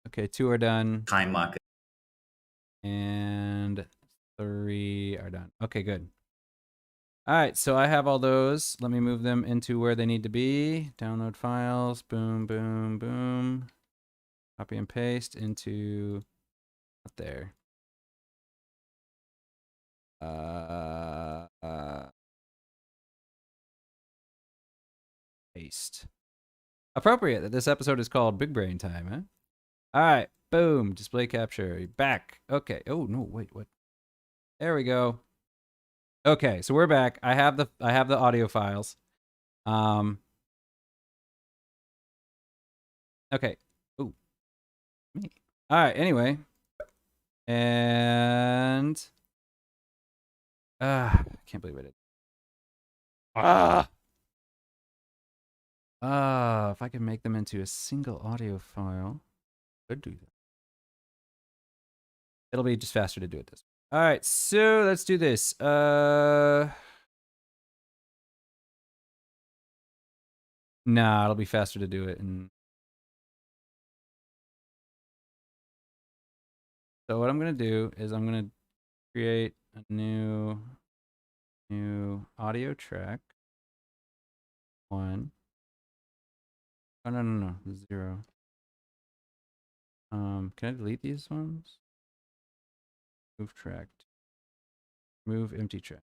Okay, 2 are done. Time marker. And 3 are done. Okay, good. All right, so I have all those. Let me move them into where they need to be. Download files. Boom, boom, boom. Copy and paste into up there. Paste. Appropriate that this episode is called Big Brain Time, huh? All right, boom, display capture, back. Okay. Oh no, wait, what? There we go. Okay, so we're back. I have the audio files. Okay. Ooh, me. All right. Anyway, and I can't believe I did. If I could make them into a single audio file, I could do that. It'll be just faster to do it this way. All right, so let's do this. Nah, it'll be faster to do it. And so what I'm gonna do is I'm gonna create a new audio track. 1. Oh no, 0. Can I delete these ones? Move track. Move empty track.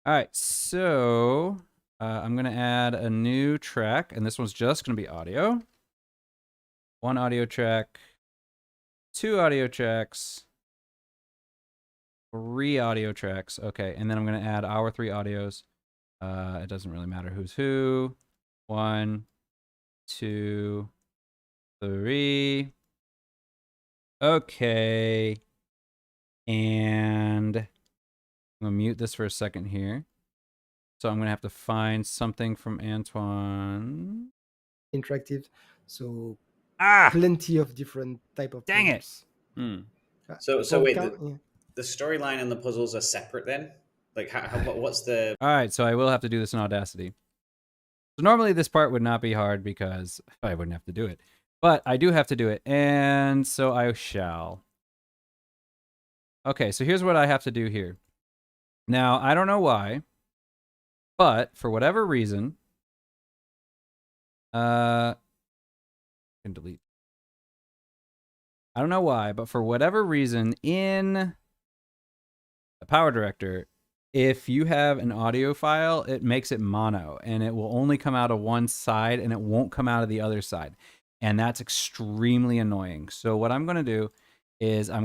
All right, so I'm gonna add a new track, and this one's just gonna be audio. 1 audio track, 2 audio tracks, 3 audio tracks. Okay, and then I'm gonna add our 3 audios. It doesn't really matter who's who. 1, 2, 3. Okay. And I'm gonna mute this for a second here. So I'm gonna have to find something from Antoine. Interactive, so Ah, plenty of different type of dang puzzles. So wait, Yeah. the storyline and the puzzles are separate then? Like what's the? All right, so I will have to do this in Audacity. So normally this part would not be hard because I wouldn't have to do it, but I do have to do it, and so I shall. Okay, so here's what I have to do here. Now, I don't know why, but for whatever reason, I can delete. I don't know why, but for whatever reason, in the Power Director, if you have an audio file, it makes it mono, and it will only come out of one side, and it won't come out of the other side. And that's extremely annoying. So what I'm going to do is I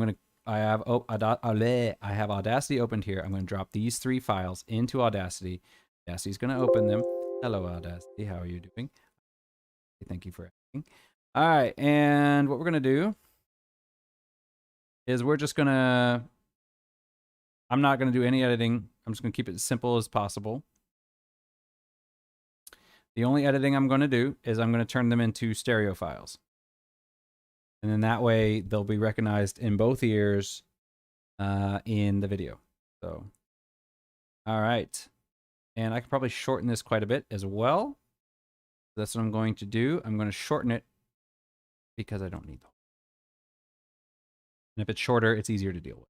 have Audacity opened here. I'm going to drop these 3 files into Audacity. Audacity's going to open them. Hello, Audacity. How are you doing? Thank you for asking. All right, and what we're going to do is we're just going to... I'm not going to do any editing. I'm just going to keep it as simple as possible. The only editing I'm going to do is I'm going to turn them into stereo files. And then that way they'll be recognized in both ears in the video. So, all right. And I can probably shorten this quite a bit as well. That's what I'm going to do. I'm going to shorten it because I don't need them. And if it's shorter, it's easier to deal with.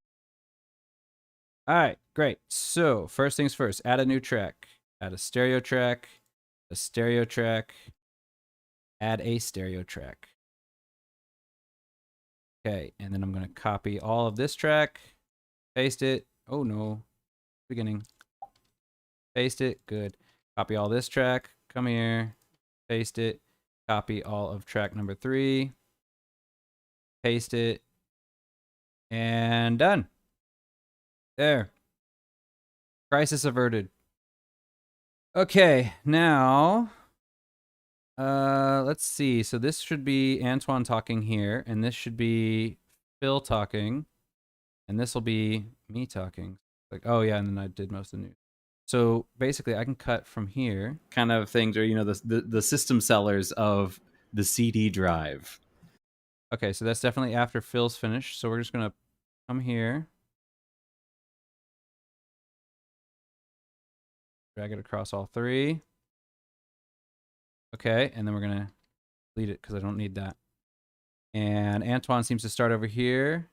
All right, great. So first things first, add a new track. Add a stereo track, add a stereo track. Okay, and then I'm going to copy all of this track, paste it. Oh no, beginning. Paste it, good. Copy all this track, come here, paste it. Copy all of track number 3, paste it, and done. There. Crisis averted. Okay, now let's see. So this should be Antoine talking here, and this should be Phil talking, and this will be me talking. Like, oh yeah, and then I did most of the news. So basically, I can cut from here, kind of things, or the system sellers of the CD drive. Okay, so that's definitely after Phil's finished. So we're just gonna come here, drag it across all 3. Okay, and then we're gonna delete it because I don't need that. And Antoine seems to start over here.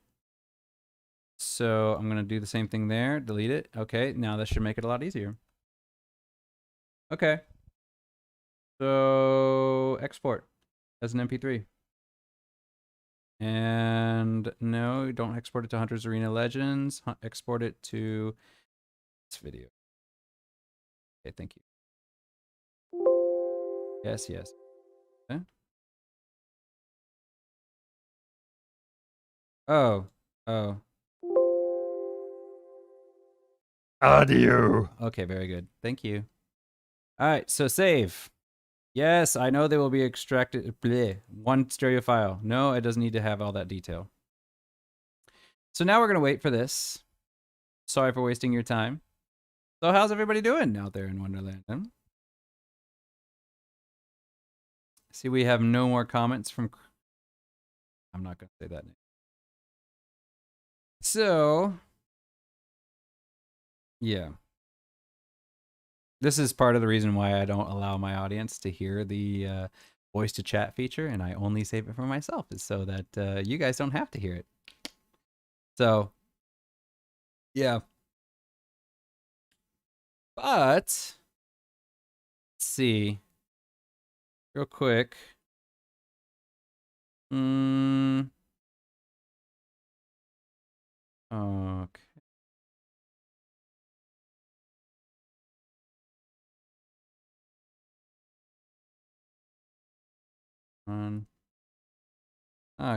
So I'm gonna do the same thing there, delete it. Okay, now that should make it a lot easier. Okay. So export as an MP3. And no, don't export it to Hunter's Arena Legends. Export it to this video. Okay, thank you. Yes, yes. Okay. Oh. Audio. Okay, very good. Thank you. All right, so save. Yes, I know they will be extracted. Bleh, 1 stereo file. No, it doesn't need to have all that detail. So now we're going to wait for this. Sorry for wasting your time. So how's everybody doing out there in Wonderland? See, we have no more comments from... I'm not going to say that name. So, yeah. This is part of the reason why I don't allow my audience to hear the voice to chat feature, and I only save it for myself, is so that you guys don't have to hear it. So, yeah. But, let's see. Real quick. Okay.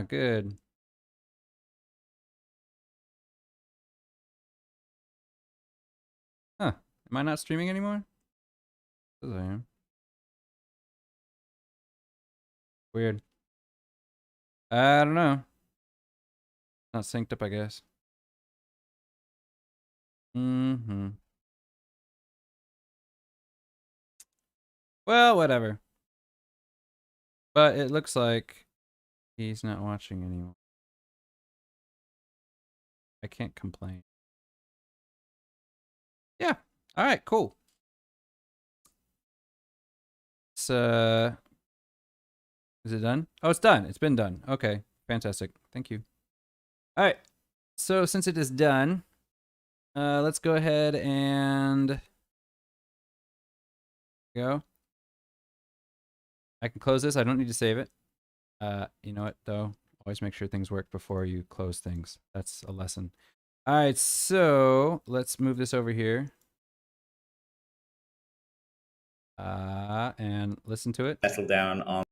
Good. Huh. Am I not streaming anymore? Yes, I am. Weird. I don't know. Not synced up, I guess. Well, whatever. But it looks like he's not watching anymore. I can't complain. Yeah. All right, cool. It's, is it done? Oh, it's done. It's been done. Okay, fantastic. Thank you. All right. So since it is done, let's go ahead and go. I can close this. I don't need to save it. You know what, though? Always make sure things work before you close things. That's a lesson. All right, so let's move this over here. And listen to it. Settle down on.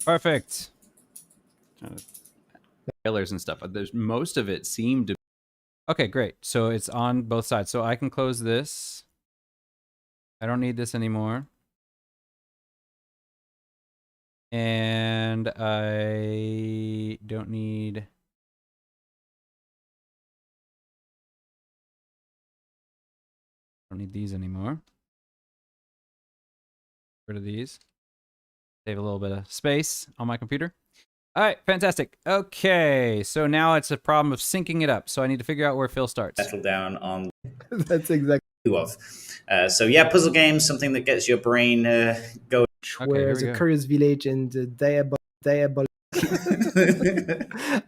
Perfect. Trailers and stuff. There's most of it seemed to. Okay, great. So it's on both sides. So I can close this. I don't need this anymore. And I don't need. Don't need these anymore. Rid of these. Save a little bit of space on my computer. All right, fantastic. Okay, so now it's a problem of syncing it up. So I need to figure out where Phil starts. Settle down on. That's exactly. Of. So yeah, puzzle games, something that gets your brain going. Where Okay, the Curious Village and the Diabolical.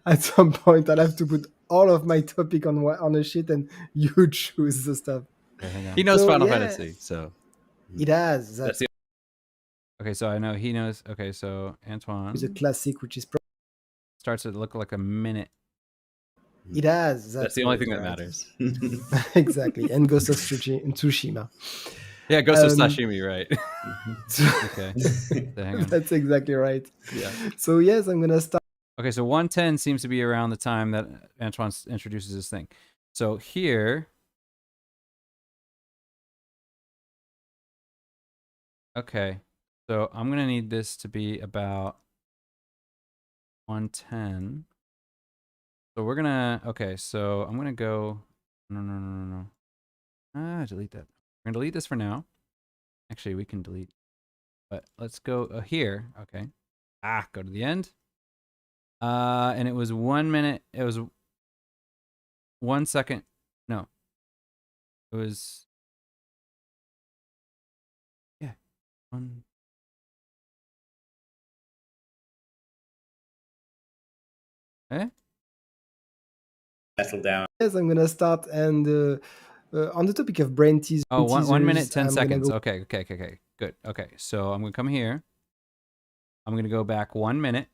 At some point, I'll have to put all of my topic on a sheet, and you choose the stuff. Okay, hang on. He knows So, Final yeah. Fantasy, so It has. that's the. Okay, so I know he knows. Okay, so Antoine Is a classic, which is. starts to look like a minute. It has. That's the only thing that matters. Exactly, and Ghost of Tsushima. Yeah, Ghost of Sashimi, right? Okay, so hang on. That's exactly right. Yeah. So yes, I'm gonna start. Okay, so 110 seems to be around the time that Antoine introduces his thing. So here. Okay, so I'm gonna need this to be about 110. So we're gonna. Okay, so I'm gonna go. No. Delete that. We're gonna delete this for now. Actually, we can delete. But let's go here. Okay. Go to the end. And it was 1 minute. It was 1 second. No. It was. Yeah. One. Eh? Settle down. Yes, I'm gonna start, and on the topic of brain teasers. Oh, 1 minute, 10 I'm gonna seconds. go- Okay. Good. Okay. So I'm gonna come here. I'm gonna go back 1 minute.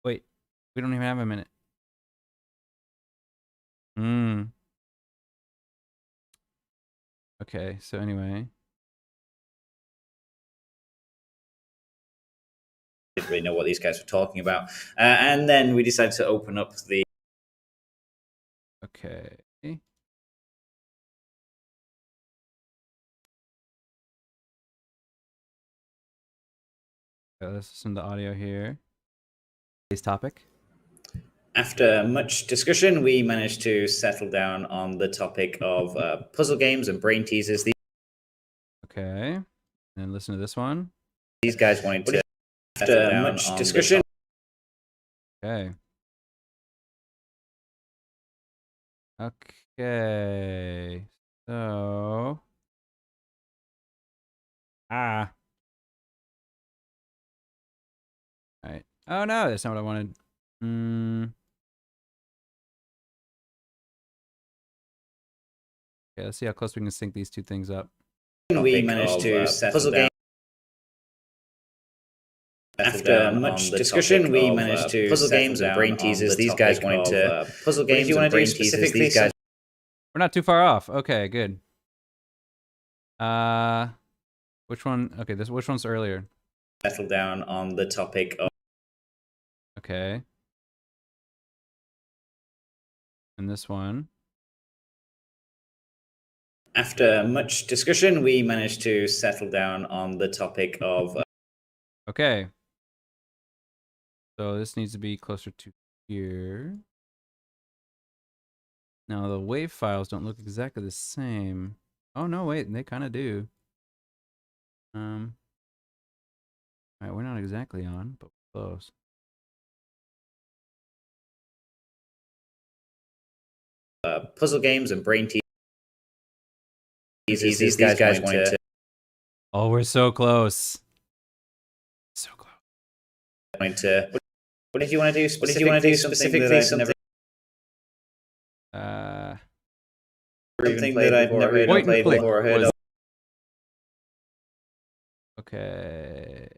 Wait. We don't even have a minute. Okay, so anyway. Didn't really know what these guys were talking about. And then we decided to open up the. Okay. Let's listen to audio here. Today's topic. After much discussion, we managed to settle down on the topic of puzzle games and brain teasers. Okay. And listen to this one. These guys wanted to. After much discussion. Okay. Okay. So. All right. Oh no, that's not what I wanted. Okay, let's see how close we can sync these two things up. We managed to settle down. After much discussion, we managed to puzzle games and brain teasers. These guys wanted to puzzle games and brain teasers. These guys. We're not too far off. Okay, good. Which one? Okay, which one's earlier? Settle down on the topic of. Okay. And this one. After much discussion, we managed to settle down on the topic of. Okay. So this needs to be closer to here. Now the wave files don't look exactly the same. Oh no, wait, they kind of do. All right, we're not exactly on, but we're close. Puzzle games and brain teasers. These guys wanted to. Oh, we're so close. So close. Wanted to. What did you want to do? What did you want to do specifically? Something that I'd never played before or heard of. Okay.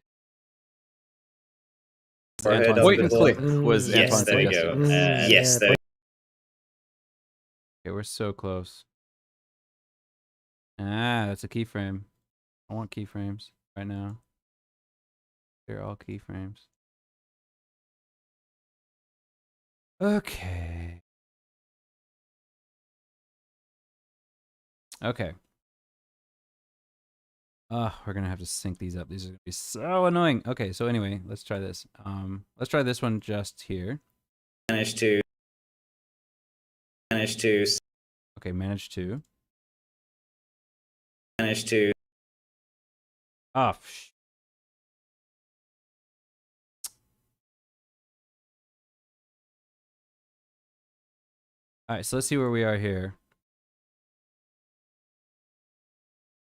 Point and click was Yes, Antoine's there you go. suggestion. Yes, there. Okay, we're so close. Ah, that's a keyframe. I want keyframes right now. They're all keyframes. Okay. Okay. We're gonna have to sync these up. These are gonna be so annoying. Okay, so anyway, let's try this. Let's try this one just here. Manage to. Okay, manage to. Oh, all right, so let's see where we are here.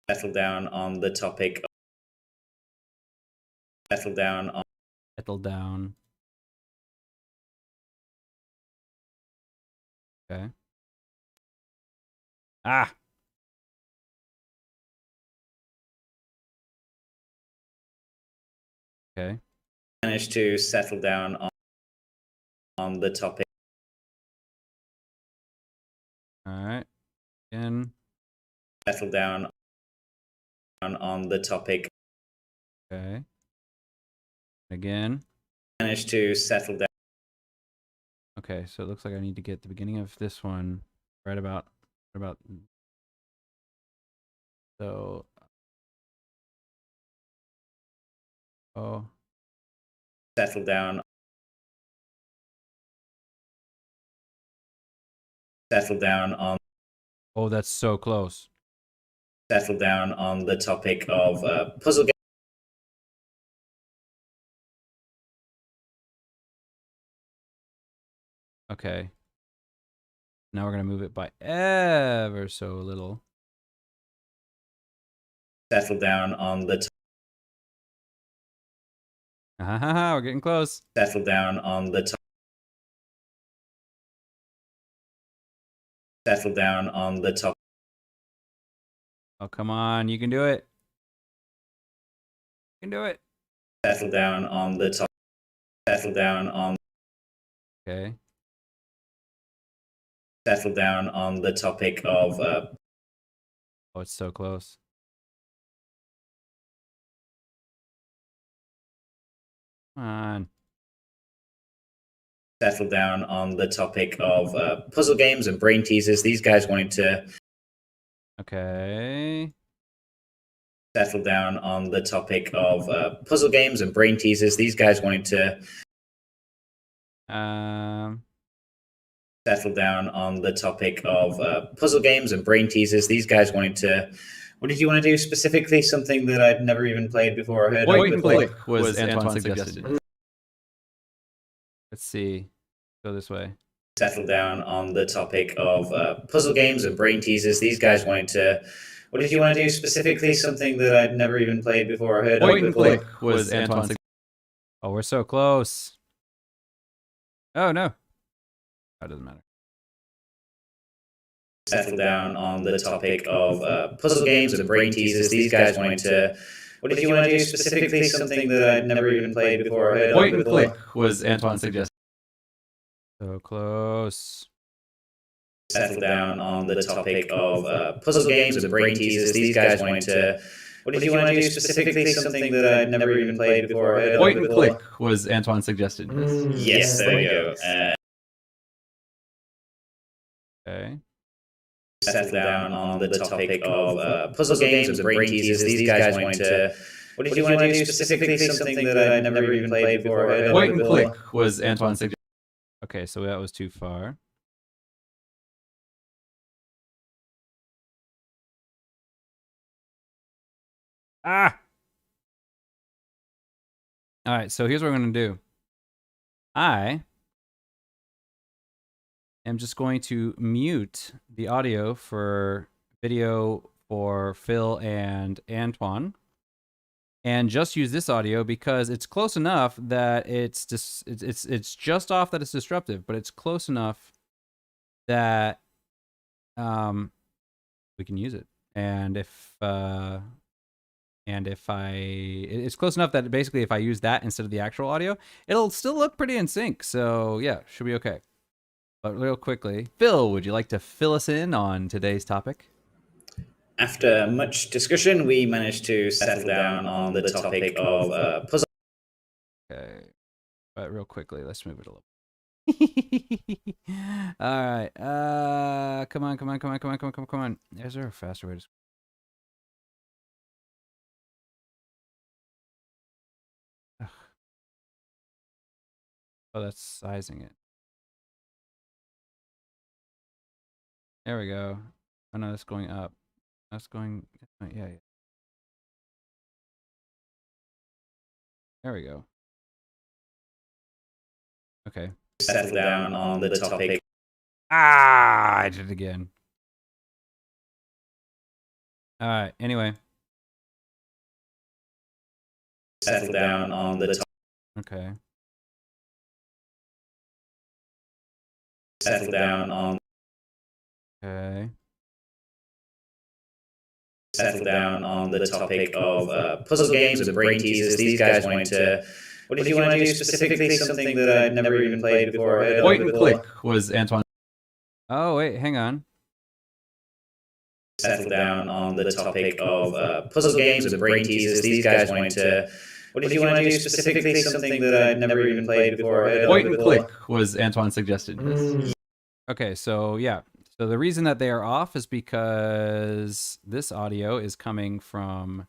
Settle down on the topic. Settle down on. Settle down. Okay. Ah. Okay. Manage to settle down on the topic. All right. Again. Settle down on the topic. Okay. Again. Manage to settle down. Okay, so it looks like I need to get the beginning of this one right about so oh. Settle down. Settle down on. Oh, that's so close. Settle down on the topic of puzzle games. Okay. Now we're going to move it by ever so little. Settle down on the. We're getting close. Settle down on the. Settle down on the top. Oh, come on. You can do it. You can do it. Settle down on the top. Settle down on. Okay. Settle down on the topic of. Oh, it's so close. Come on. Settle down on the topic of puzzle games and brain teasers. These guys wanted to. Okay. Settle down on the topic of puzzle games and brain teasers. These guys wanted to. Settle down on the topic of puzzle games and brain teasers. These guys wanted to. What did you want to do specifically? Something that I'd never even played before or heard Point of and before. click was Antoine's suggestion. Let's see. Go this way. Settle down on the topic of puzzle games and brain teasers. These guys wanted to. What did you want to do specifically? Something that I'd never even played before or heard of Point and before. click was Antoine's suggestion. Oh, we're so close. Oh, no. That doesn't matter. Settle down on the topic of puzzle games and brain teasers. These guys wanted to. What did you want to do specifically? Something that I'd never even played before or heard of Point and before. click was Antoine's suggestion. So close. Settle down on the topic of puzzle games and brain teasers. These guys wanted to. What did you want to do specifically? Something that I'd never even played before or heard of Point and before. click was Antoine's suggestion. Yes, there you go. Okay. Settle down on the topic of puzzle games and brain teasers. These guys wanted to. What did you want to do specifically? Something that I'd never even played before or heard of Point and before. click was Antoine's suggestion. Okay, so that was too far. Ah! All right, so here's what I'm going to do. I am just going to mute the audio for video for Phil and Antoine, and just use this audio because it's close enough that it's just off that it's disruptive, but it's close enough that we can use it. And it's close enough that basically if I use that instead of the actual audio, it'll still look pretty in sync. So yeah, should be okay. But real quickly, Phil, would you like to fill us in on today's topic? After much discussion, we managed to settle down on the topic of puzzle. Okay, but real quickly, let's move it a little. All right. Come on. Is there a faster way to? Ugh. Oh, that's sizing it. There we go. Oh no, that's going up. That's going. Yeah. There we go. Okay. Settle down on the topic. Ah, I did it again. All right. Anyway. Settle down on the topic. Okay. Settle down on. Okay. Settle down on the topic of puzzle games and brain teasers. These guys wanted to. What did you want to do specifically? Something that I'd never even played before. Point and click was Antoine. Oh wait, hang on. Settle down on the topic of puzzle games and brain teasers. These guys wanted to. What did you want to do specifically? Something that I'd never even played before. Point and click was Antoine's suggestion. Okay, so yeah. So the reason that they are off is because this audio is coming from,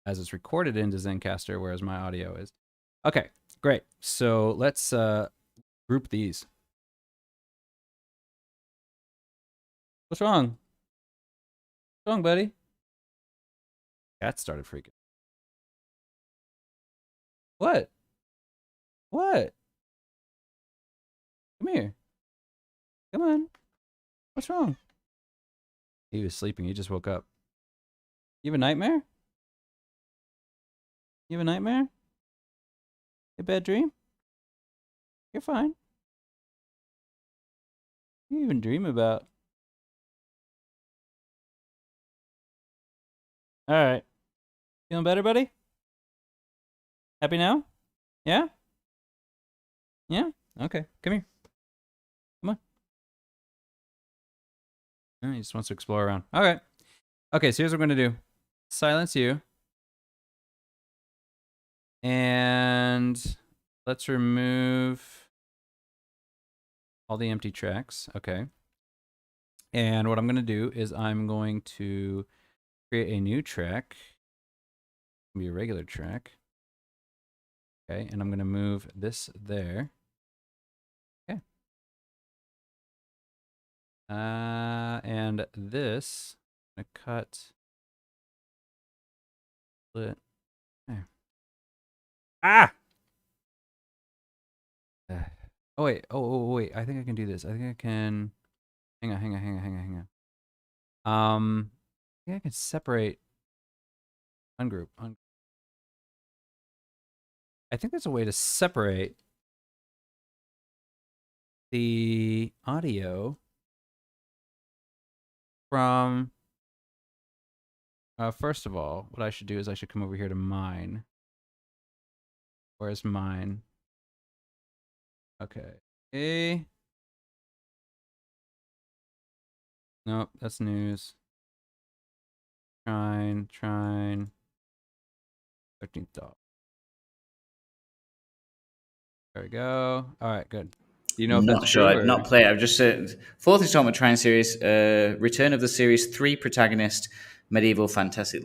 as it's recorded into Zencastr, whereas my audio is. Okay, great. So let's group these. What's wrong? What's wrong, buddy? Cat started freaking. What? What? Come here. Come on. What's wrong? He was sleeping. He just woke up. You have a nightmare? You have a nightmare? A bad dream? You're fine. You even dream about. All right. Feeling better, buddy? Happy now? Yeah? Yeah? Okay. Come here. Come on. Oh, he just wants to explore around. Okay. Okay, so here's what we're going to do. Silence you. And let's remove all the empty tracks. Okay. And what I'm going to do is I'm going to create a new track. It'll be a regular track. Okay, and I'm going to move this there. Okay. And this, I'm going to cut, split. There. Ah! Oh, wait. Oh, wait. I think I can do this. I think I can. Hang on. I think I can separate. Ungroup. I think there's a way to separate the audio from. First of all, what I should do is I should come over here to mine. Where's mine? Okay. Nope, that's news. Trine. 13th dog. There we go. All right, good. You know, not sure. I've not played. I've just said fourth installment Trine series, return of the series, 3 protagonist, medieval fantasy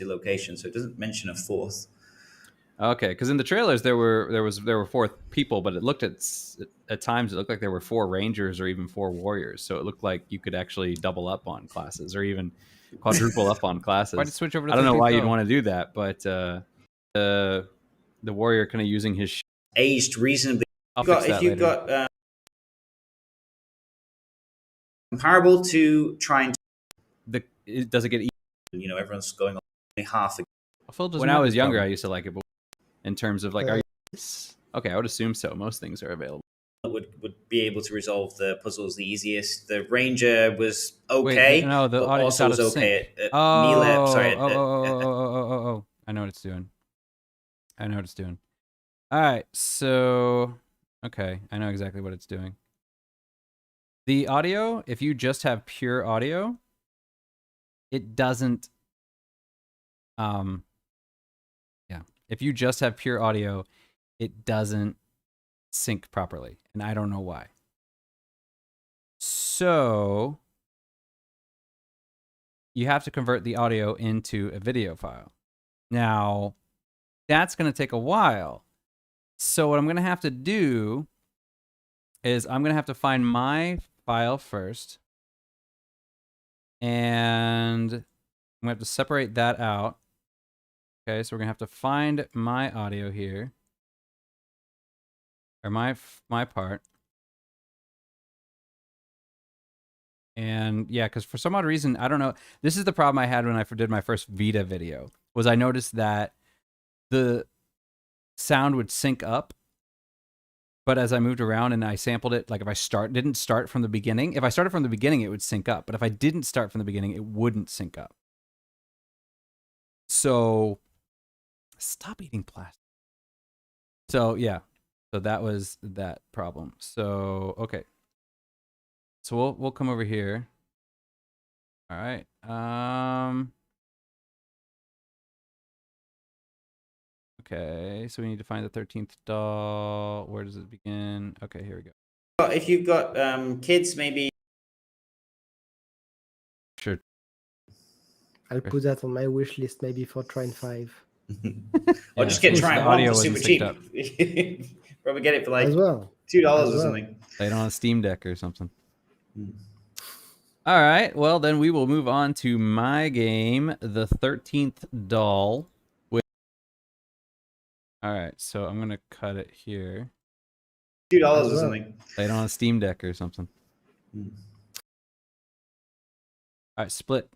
location. So it doesn't mention a fourth. Okay, because in the trailers there were 4 people, but it looked at times it looked like there were 4 rangers or even 4 warriors. So it looked like you could actually double up on classes or even quadruple up on classes. Why'd you switch over to I don't know why you'd want to do that, but the warrior kind of using his aged reasonably. If you've got comparable to trying to does it get? You know, everyone's going only half. When I was younger, I used to like it, but in terms of like, are you? Okay, I would assume so. Most things are available. Would be able to resolve the puzzles the easiest. The ranger was okay. Wait, no, the audience also was okay. Oh, I know what it's doing. All right, so okay, I know exactly what it's doing. The audio, if you just have pure audio, it doesn't, yeah. If you just have pure audio, it doesn't sync properly, and I don't know why. So you have to convert the audio into a video file. Now, that's going to take a while. So what I'm going to have to do is I'm going to have to find my file first. And I'm going to have to separate that out. Okay, so we're going to have to find my audio here. Or my part. And yeah, because for some odd reason, I don't know. This is the problem I had when I did my first Vita video, was I noticed that the sound would sync up. But as I moved around and I sampled it, like if I didn't start from the beginning, if I started from the beginning, it would sync up. But if I didn't start from the beginning, it wouldn't sync up. So stop eating plastic. So yeah, so that was that problem. So okay, so we'll come over here. All right. Okay, so we need to find the 13th doll. Where does it begin? Okay, here we go. If you've got kids, maybe. Sure. I'll put that on my wish list maybe for Trine 5. Or just get Trine 1 for super cheap. Probably get it for like as well. $2 or something. Play it on a Steam Deck or something. All right, well then we will move on to my game, the 13th doll. All right, so I'm gonna cut it here. $2 or something. Play it on a Steam Deck or something. All right, split.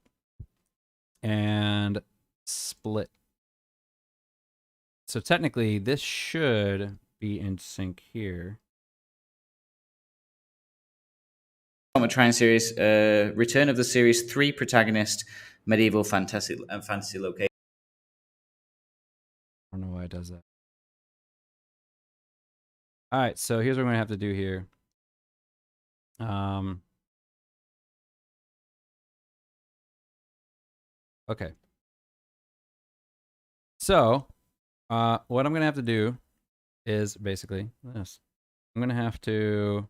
And split. So technically, this should be in sync here. Trine series, return of the series 3 protagonist, medieval fantasy location. I don't know why it does that. All right, so here's what I'm gonna have to do here. Okay. So, what I'm gonna have to do is basically this. I'm gonna have to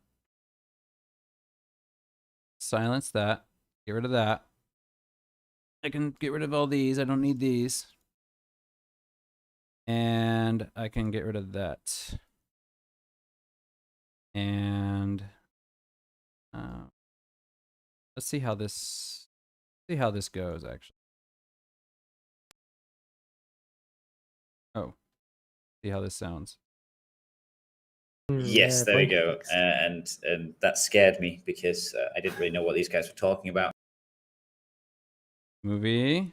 silence that, get rid of that. I can get rid of all these. I don't need these. And I can get rid of that. And let's see how this goes actually. Oh, see how this sounds. Yes, there we go. And that scared me because I didn't really know what these guys were talking about. Movie.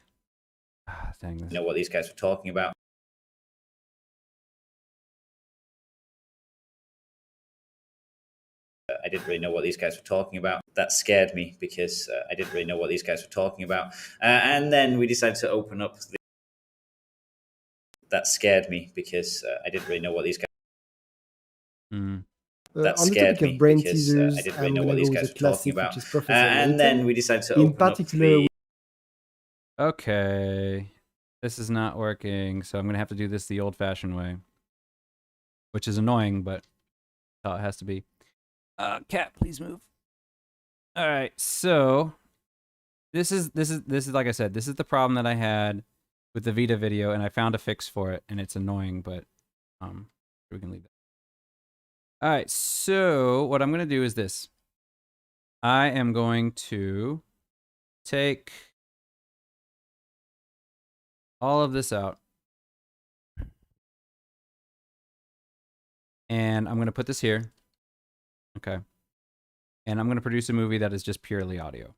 Ah, dang this. Know what these guys were talking about. I didn't really know what these guys were talking about. That scared me because I didn't really know what these guys were talking about. And then we decided to open up. That scared me because I didn't really know what these guys. That on the scared topic me of brain because teasers, I didn't I'm really know going what to these go guys with were the talking classic, about. which is Professor And then Layton. we decided to In open up particular, Okay. This is not working, so I'm going to have to do this the old-fashioned way. Which is annoying, but that's how it has to be. Cat, please move. All right, so this is like I said, this is the problem that I had with the Vita video, and I found a fix for it, and it's annoying, but we can leave that. All right, so what I'm going to do is this. I am going to take all of this out. And I'm going to put this here. Okay. And I'm going to produce a movie that is just purely audio.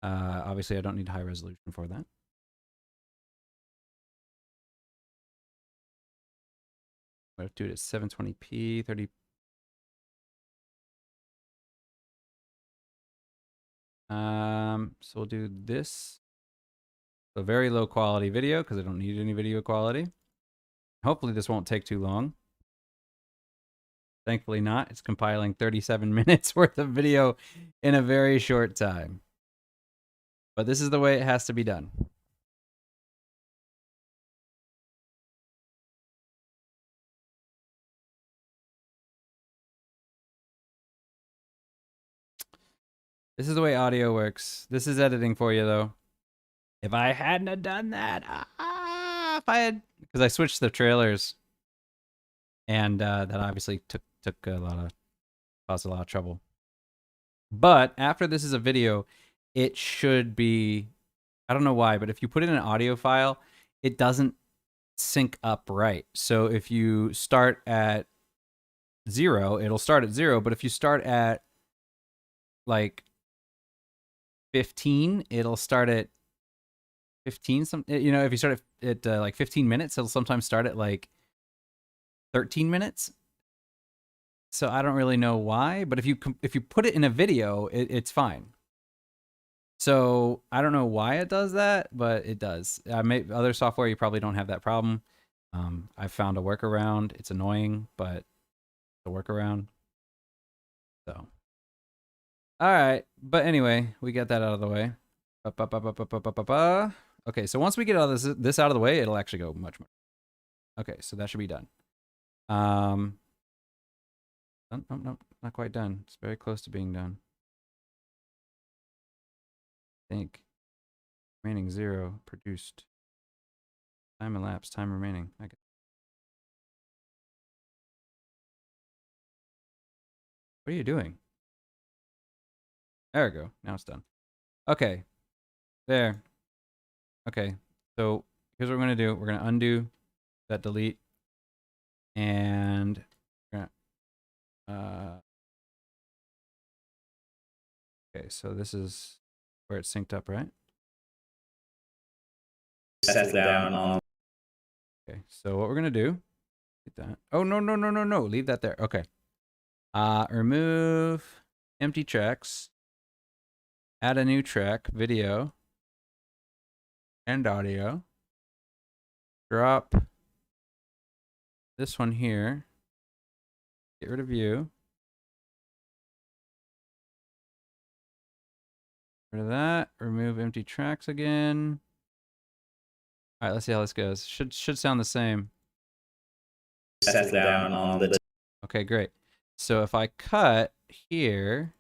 Obviously, I don't need high resolution for that. I'm going to do it at 720p, 30. So we'll do this. So very low quality video because I don't need any video quality. Hopefully this won't take too long. Thankfully not. It's compiling 37 minutes worth of video in a very short time. But this is the way it has to be done. This is the way audio works. This is editing for you, though. If I hadn't have done that, if I had, because I switched the trailers, and that obviously caused a lot of trouble. But after this is a video, it should be, I don't know why, but if you put in an audio file, it doesn't sync up right. So if you start at 0, it'll start at 0. But if you start at like 15, it'll start at 15. If you start at like 15 minutes, it'll sometimes start at like 13 minutes. So I don't really know why, but if you put it in a video, it's fine. So I don't know why it does that, but it does. Other software, you probably don't have that problem. I've found a workaround. It's annoying, but it's a workaround. So, all right. But anyway, we got that out of the way. Okay, so once we get all this out of the way, it'll actually go much more. Okay, so that should be done. No, not quite done. It's very close to being done. I think. Remaining 0 produced. Time elapsed, time remaining. Okay. What are you doing? There we go. Now it's done. Okay. There. Okay. So here's what we're going to do. We're going to undo that delete. And we're gonna, okay, so this is where it's synced up, right? Settle down on. Okay, so what we're gonna do, get that. Oh, no, leave that there. Okay. Remove empty tracks, add a new track, video, and audio. Drop this one here. Get rid of you. Rid of that. Remove empty tracks again. All right, let's see how this goes. Should sound the same. Settle down on the. Okay, great. So if I cut here,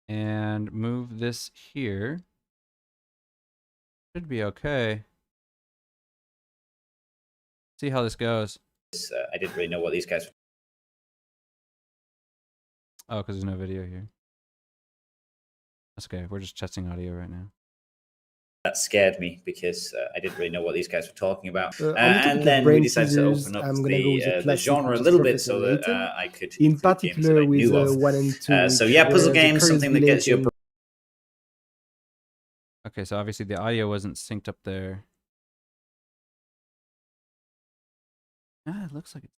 and move this here, should be okay. See how this goes. I didn't really know what these guys were. Oh, because there's no video here. That's okay. We're just testing audio right now. That scared me because I didn't really know what these guys were talking about. On the And topic then of we brain decided to teasers, open up I'm gonna go with the the classic, genre a which is little bit so Professor that Layton. I could In include games that particular I with knew of. 1 and 2. So which yeah, were puzzle the games, something that gets your Layton. Okay, so obviously the audio wasn't synced up there. It looks like it's.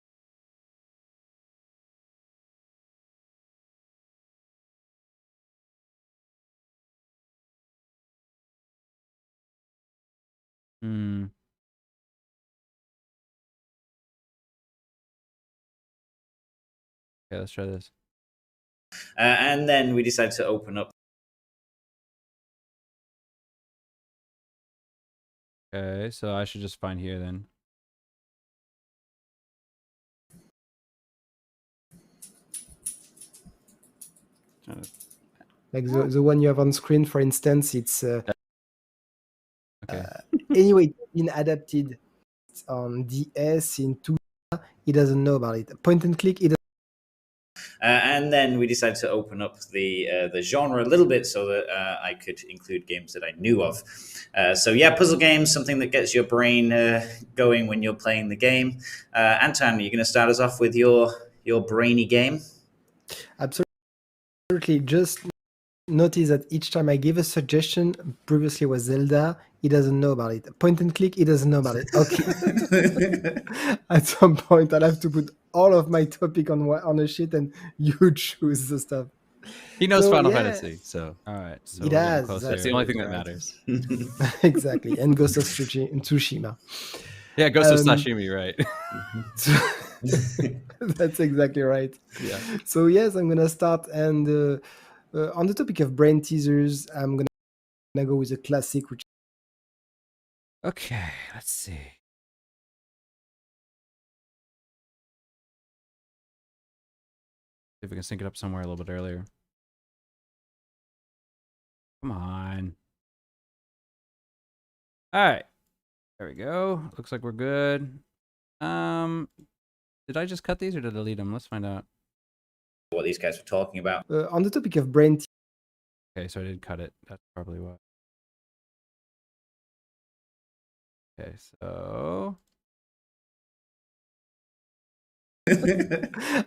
Okay, let's try this. And then we decided to open up. Okay, so I should just find here then. Like the one you have on screen, for instance, it's Okay. anyway, it's been adapted on DS in 2. He doesn't know about it. Point and click. And then we decided to open up the genre a little bit so that I could include games that I knew of. So yeah, puzzle games, something that gets your brain going when you're playing the game. Anton, you're going to start us off with your brainy game? Absolutely. Just notice that each time I give a suggestion, previously was Zelda, he doesn't know about it. Point and click, he doesn't know about it. Okay. At some point, I'll have to put all of my topic on a sheet and you choose the stuff. He knows So, Final yeah. Fantasy, so all right. So It we're getting has, closer. that's That's the only right, thing that right. matters. Exactly, and Ghost of Tsushima. Yeah, Ghost of Um, Sashimi, right? That's exactly right. Yeah. So yes, I'm gonna start, and on the topic of brain teasers, I'm gonna go with a classic, which Okay, let's see. See if we can sync it up somewhere a little bit earlier. Come on. All right. There we go. Looks like we're good. Did I just cut these or did I delete them? Let's find out. What these guys were talking about. on the topic of brain Okay, so I did cut it. That's probably why. Okay, so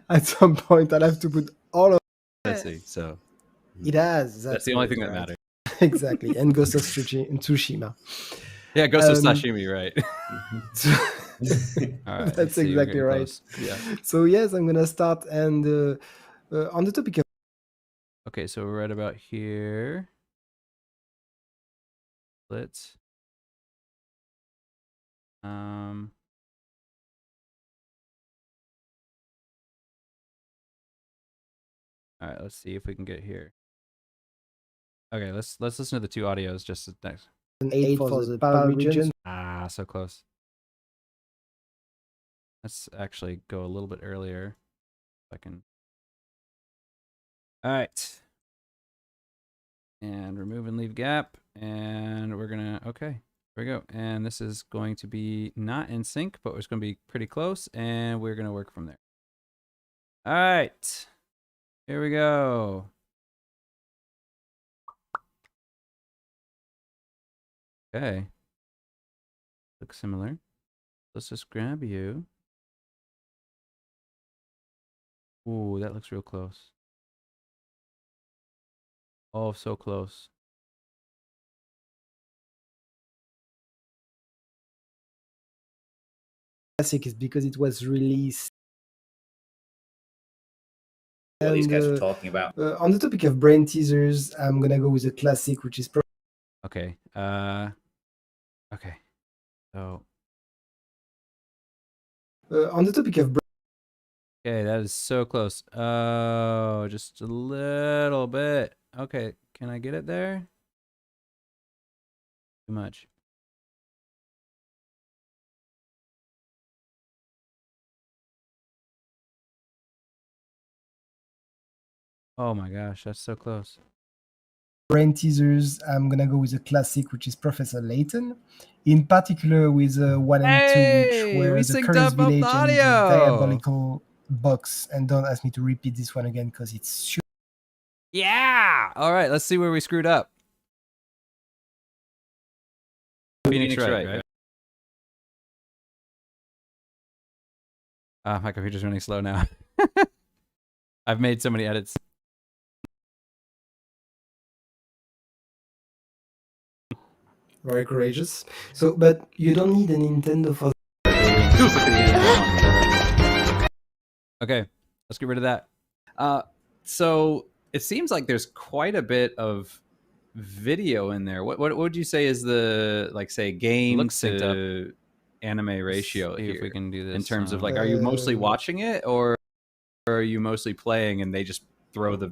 at some point I'll have to put all of let's see. So it has. that's the only thing that right. matters. Exactly, and Ghost of Tsushima. Yeah, Ghost of Sashimi, right? All right. That's see, we're exactly getting right. close. Yeah. So yes, I'm gonna start, and on the topic of Okay, so we're right about here. Let's all right, let's see if we can get here. Okay, let's listen to the two audios just next. 8 for the power region. Ah, so close. Let's actually go a little bit earlier. If I can. All right. And remove and leave gap. And we're gonna, okay, here we go. And this is going to be not in sync, but it's gonna be pretty close. And we're gonna work from there. All right. Here we go. Okay. Looks similar. Let's just grab you. Ooh, that looks real close. Oh, so close. Classic is because it was released. What these guys were talking about. On the topic of brain teasers, I'm gonna go with a classic, which is Okay. Okay. So. on the topic of Okay, that is so close. Oh, just a little bit. Okay, can I get it there? Too much. Oh my gosh, that's so close. brain teasers, I'm gonna go with a classic, which is Professor Layton. In particular, with 1 and 2, which were we the synced Curse up both Village and the audio. Diabolical Box. And don't ask me to repeat this one again because it's super. Yeah. All right, let's see where we screwed up. Phoenix right? My computer's running slow now. I've made so many edits. Very courageous. So, but you don't need a Nintendo for. Okay, let's get rid of that. So it seems like there's quite a bit of video in there. What would you say is the, like, say, game to anime ratio here? If we can do this in terms of, like, are you mostly watching it or are you mostly playing and they just throw the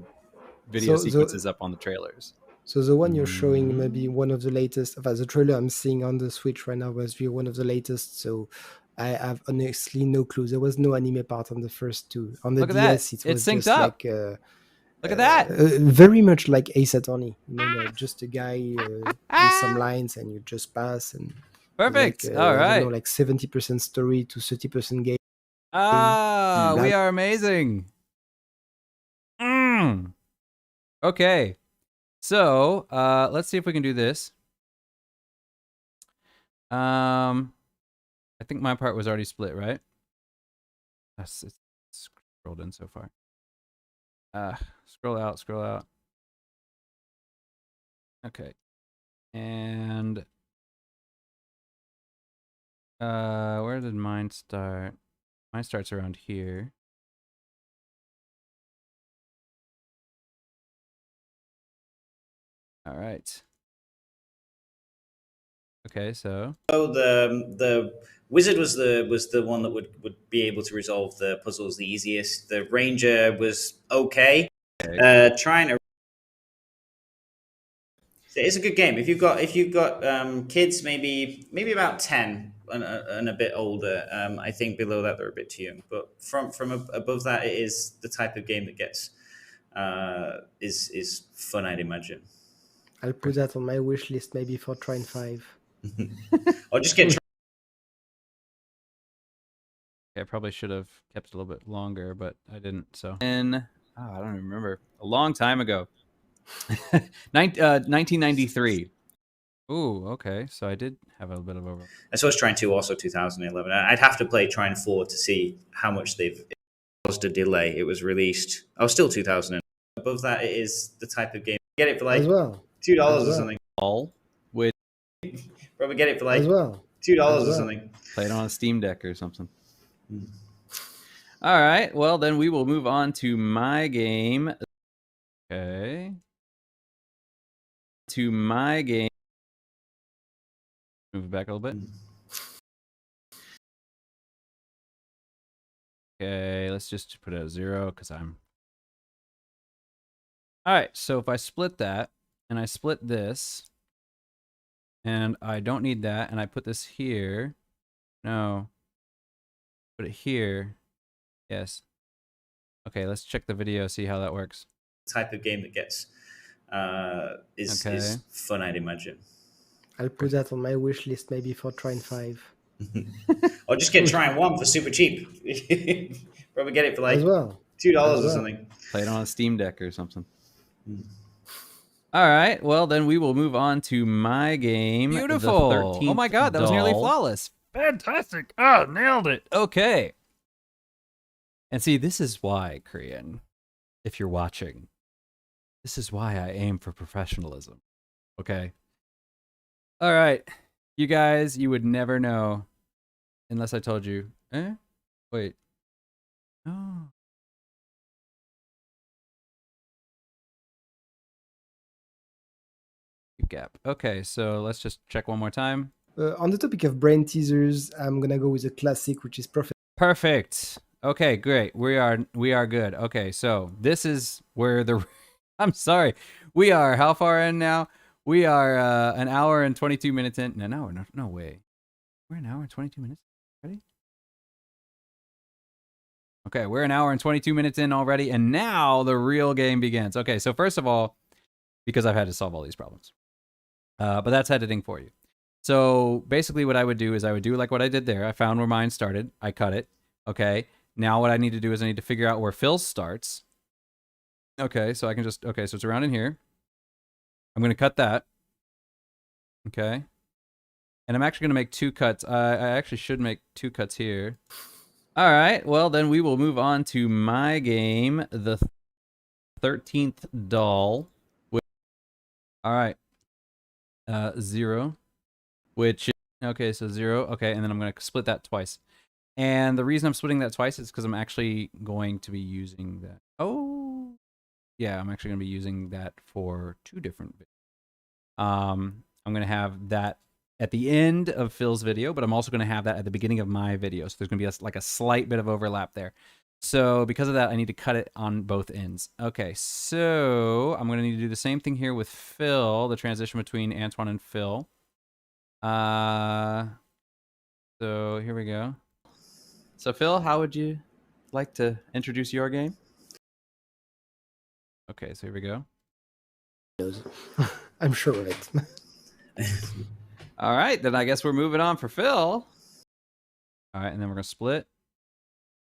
video sequences up on the trailers? So the one you're showing, maybe one of the latest. The trailer I'm seeing on the Switch right now was one of the latest. So I have honestly no clue. There was no anime part on the first two. On the DS, it was synced just up. like Look at that. Very much like Ace Attorney. Just a guy with some lines, and you just pass. And perfect. Like, all right. I don't know, like 70% story to 30% game. We are amazing. Okay. So, let's see if we can do this. I think my part was already split, right? It's scrolled in so far. Scroll out. Okay. And where did mine start? Mine starts around here. All right. Okay, so the wizard was the one that would be able to resolve the puzzles the easiest. The ranger was okay. Trying to. It's a good game if you've got kids, maybe about 10 and a bit older. I think below that they're a bit too young, but from above that, it is the type of game that gets is fun, I'd imagine. I'll put that on my wish list, maybe for Trine 5. Or just get. I probably should have kept it a little bit longer, but I didn't. So, I don't even remember. A long time ago. 1993. Ooh, okay. So I did have a bit of over. And so was Trine 2 also 2011. I'd have to play Trine 4 to see how much they've caused a delay. It was released. Oh, still 2000. Above that, it is the type of game. Get it for like $2 or something. All with probably get it for like $2 or something. Play it on a Steam Deck or something. All right. Well, then we will move on to my game. Okay. To my game. Move it back a little bit. Okay, let's just put it at 0 because I'm. All right, so if I split that and I split this and I don't need that and I put this here. No. Put it here. Yes. Okay, let's check the video, see how that works. Type of game that gets is fun, I'd imagine. I'll put that on my wish list, maybe for Trine 5. Or just get Trine 1 for super cheap. Probably get it for like $2 or something. Play it on a Steam Deck or something. All right, well, then we will move on to my game. Beautiful. Oh my god, that was nearly flawless. Fantastic. Oh, nailed it. Okay. And see, this is why, Korean, if you're watching, this is why I aim for professionalism. Okay? All right. You guys, you would never know unless I told you. Wait. Oh. Gap. Okay, so let's just check one more time. On the topic of brain teasers, I'm gonna go with a classic, which is Perfect. Perfect. Okay, great. We are good. Okay, so this is where the I'm sorry. We are how far in now? We are an hour and 22 minutes in. No way. We're an hour and 22 minutes. Ready? Okay, we're an hour and 22 minutes in already, and now the real game begins. Okay, so first of all, because I've had to solve all these problems. But that's editing for you. So basically what I would do is I would do like what I did there. I found where mine started. I cut it. Okay. Now what I need to do is I need to figure out where Phil's starts. Okay. So I can just, okay. So it's around in here. I'm going to cut that. Okay. And I'm actually going to make 2 cuts. I actually should make 2 cuts here. All right. Well, then we will move on to my game, the 13th doll. All right. 0, which, okay, so 0. Okay, and then I'm going to split that twice. And the reason I'm splitting that twice is because I'm actually going to be using that. Oh, yeah, I'm actually going to be using that for 2 different videos. I'm going to have that at the end of Phil's video, but I'm also going to have that at the beginning of my video. So there's going to be like a slight bit of overlap there. So because of that, I need to cut it on both ends. Okay, so I'm going to need to do the same thing here with Phil, the transition between Antoine and Phil. So here we go. So Phil, how would you like to introduce your game? Okay, so here we go. I'm sure of it. All right, then I guess we're moving on for Phil. All right, and then we're going to split.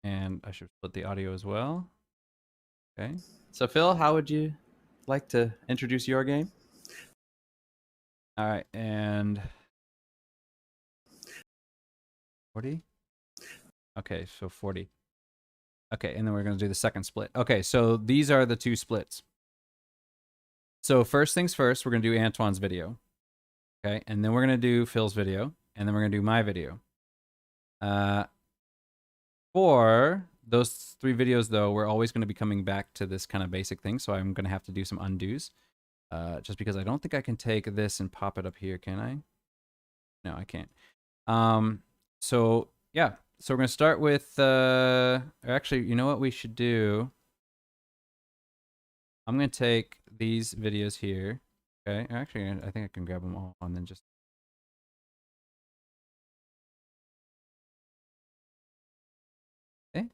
And I should split the audio as well. Okay. So Phil, how would you like to introduce your game? All right, and 40? Okay, so 40. Okay, and then we're going to do the second split. Okay, so these are the 2 splits. So first things first, we're going to do Antoine's video. Okay, and then we're going to do Phil's video, and then we're going to do my video. For those 3 videos, though, we're always going to be coming back to this kind of basic thing, so I'm going to have to do some undos. Just because I don't think I can take this and pop it up here, can I? No, I can't. So yeah, so we're gonna start with actually, you know what we should do? I'm gonna take these videos here. Okay, actually, I think I can grab them all and then just. Okay.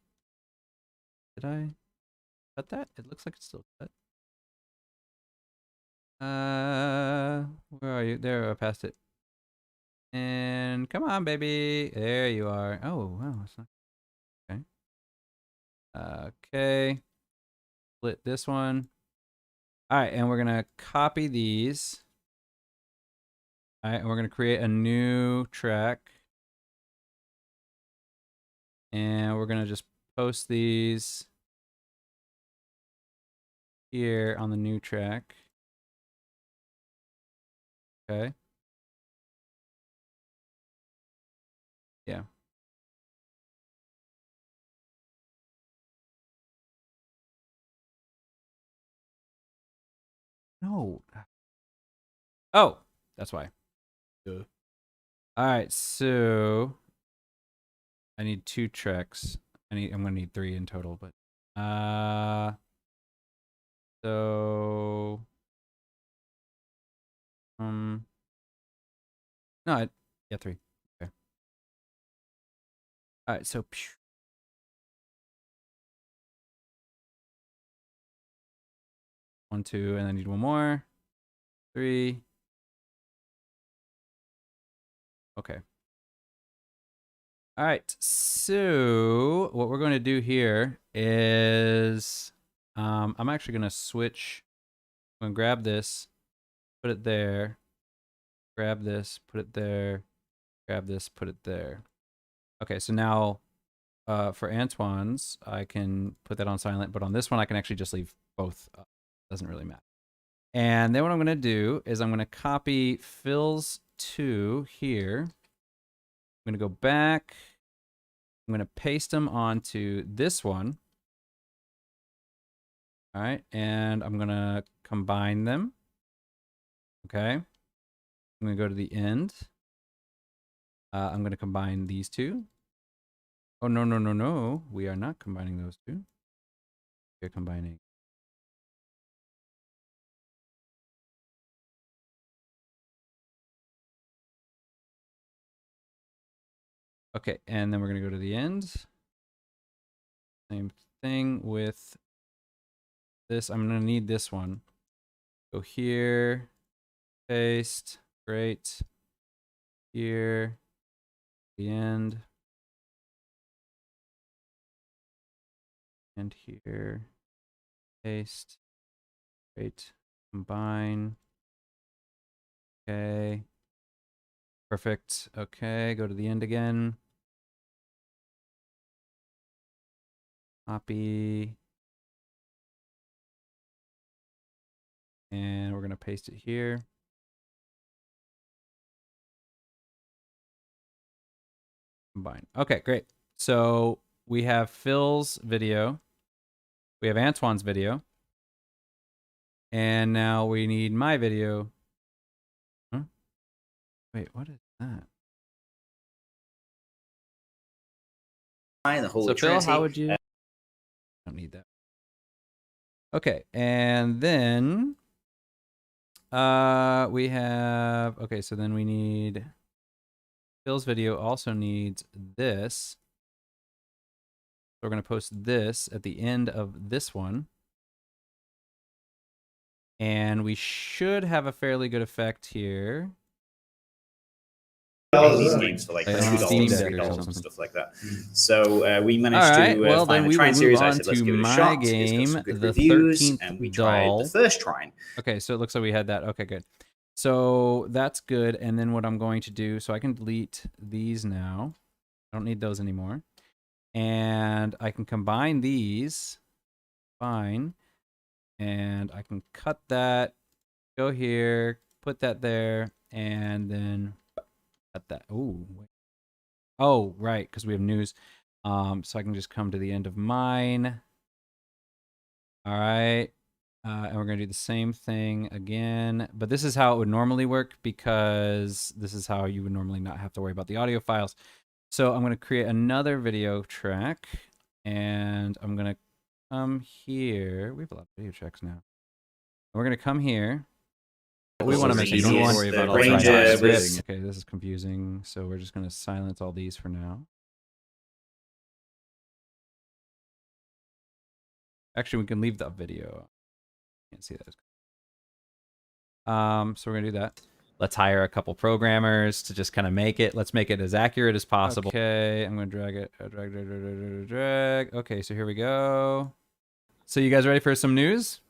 Did I cut that? It looks like it's still cut. Where are you? There, I passed it. And come on, baby. There you are. Oh, wow. It's not... Okay. Okay. Split this one. All right, and we're gonna copy these. All right, and we're gonna create a new track. And we're gonna just post these here on the new track. Okay. Yeah. No. Oh, that's why. Duh. All right, so I need 2 tracks. I'm gonna need 3 in total, but so no, yeah, 3. Okay. All right, so 1, 2, and I need 1 more. 3. Okay. All right, so what we're going to do here is I'm actually going to switch. I'm going to grab this, put it there, grab this, put it there, grab this, put it there. Okay, so now for Antoine's, I can put that on silent, but on this one, I can actually just leave both up. Doesn't really matter. And then what I'm going to do is I'm going to copy Phil's 2 here. I'm going to go back. I'm going to paste them onto this one. All right, and I'm going to combine them. Okay. I'm going to go to the end. I'm going to combine these 2. Oh, no, no, no, no. We are not combining those 2. We're combining. Okay, and then we're going to go to the end. Same thing with this. I'm going to need this one. Go here. Paste. Great. Here. The end. And here. Paste. Great. Combine. Okay. Perfect. Okay, go to the end again. Copy. And we're going to paste it here. Combine. Okay, great. So we have Phil's video. We have Antoine's video. And now we need my video. Huh? Wait, what is that? The Holy so Phil, Trinity. how would you... don't need that. Okay, and then we have... okay, so then we need... Phil's video also needs this. So we're going to post this at the end of this one. And we should have a fairly good effect here. These games for like $2, $3 and stuff like that. So we managed to find the Trine series. I said, let's give it a shot. Game, some good the reviews, and we tried the first Trine. Okay, so it looks like we had that. Okay, good. So that's good. And then what I'm going to do, so I can delete these now. I don't need those anymore. And I can combine these. Fine. And I can cut that, go here, put that there, and then cut that. Ooh. Oh, right, because we have news. So I can just come to the end of mine. All right. And we're going to do the same thing again. But this is how it would normally work because this is how you would normally not have to worry about the audio files. So I'm going to create another video track. And I'm going to come here. We have a lot of video tracks now. We're going to come here. We want to make sure you don't worry about all the scripting. Okay, this is confusing. So we're just going to silence all these for now. Actually, we can leave that video. Can't see that. So we're gonna do that. Let's hire a couple programmers to just kind of make it. Let's make it as accurate as possible. Okay, I'm gonna drag it. Drag. Okay, so here we go. So you guys ready for some news?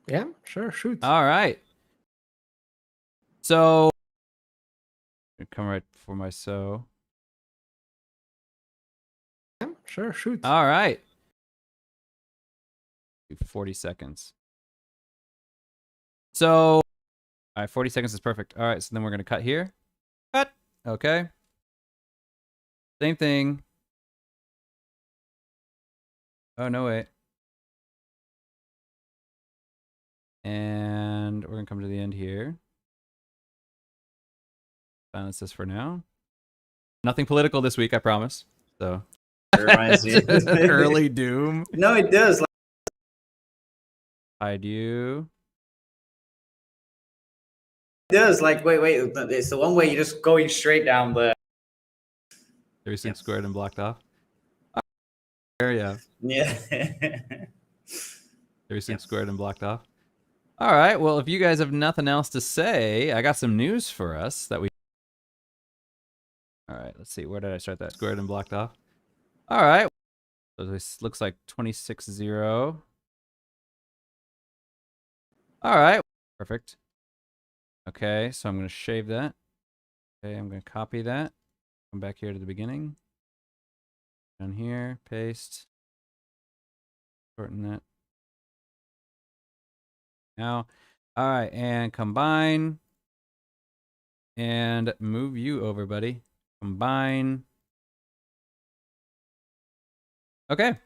Yeah, sure, shoot. All right. So come right for my so. Yeah, sure, shoot. All right. 40 seconds. So, all right, 40 seconds is perfect. All right, so then we're going to cut here. Cut. Okay. Same thing. Oh, no, wait. And we're going to come to the end here. Silence this for now. Nothing political this week, I promise. So, It reminds me. early doom. No, it does. Hide you. It does. Like, wait. It's the one way you're just going straight down the. Everything squared and blocked off. Yeah. Yeah. Everything squared and blocked off. All right. Well, if you guys have nothing else to say, I got some news for us that we. All right. Let's see. Where did I start that? Squared and blocked off. All right. So this looks like 26-0. All right. Perfect. Okay. So I'm going to shave that. Okay. I'm going to copy that. Come back here to the beginning. Down here. Paste. Shorten that. Now. All right. And combine. And move you over, buddy. Combine. Okay.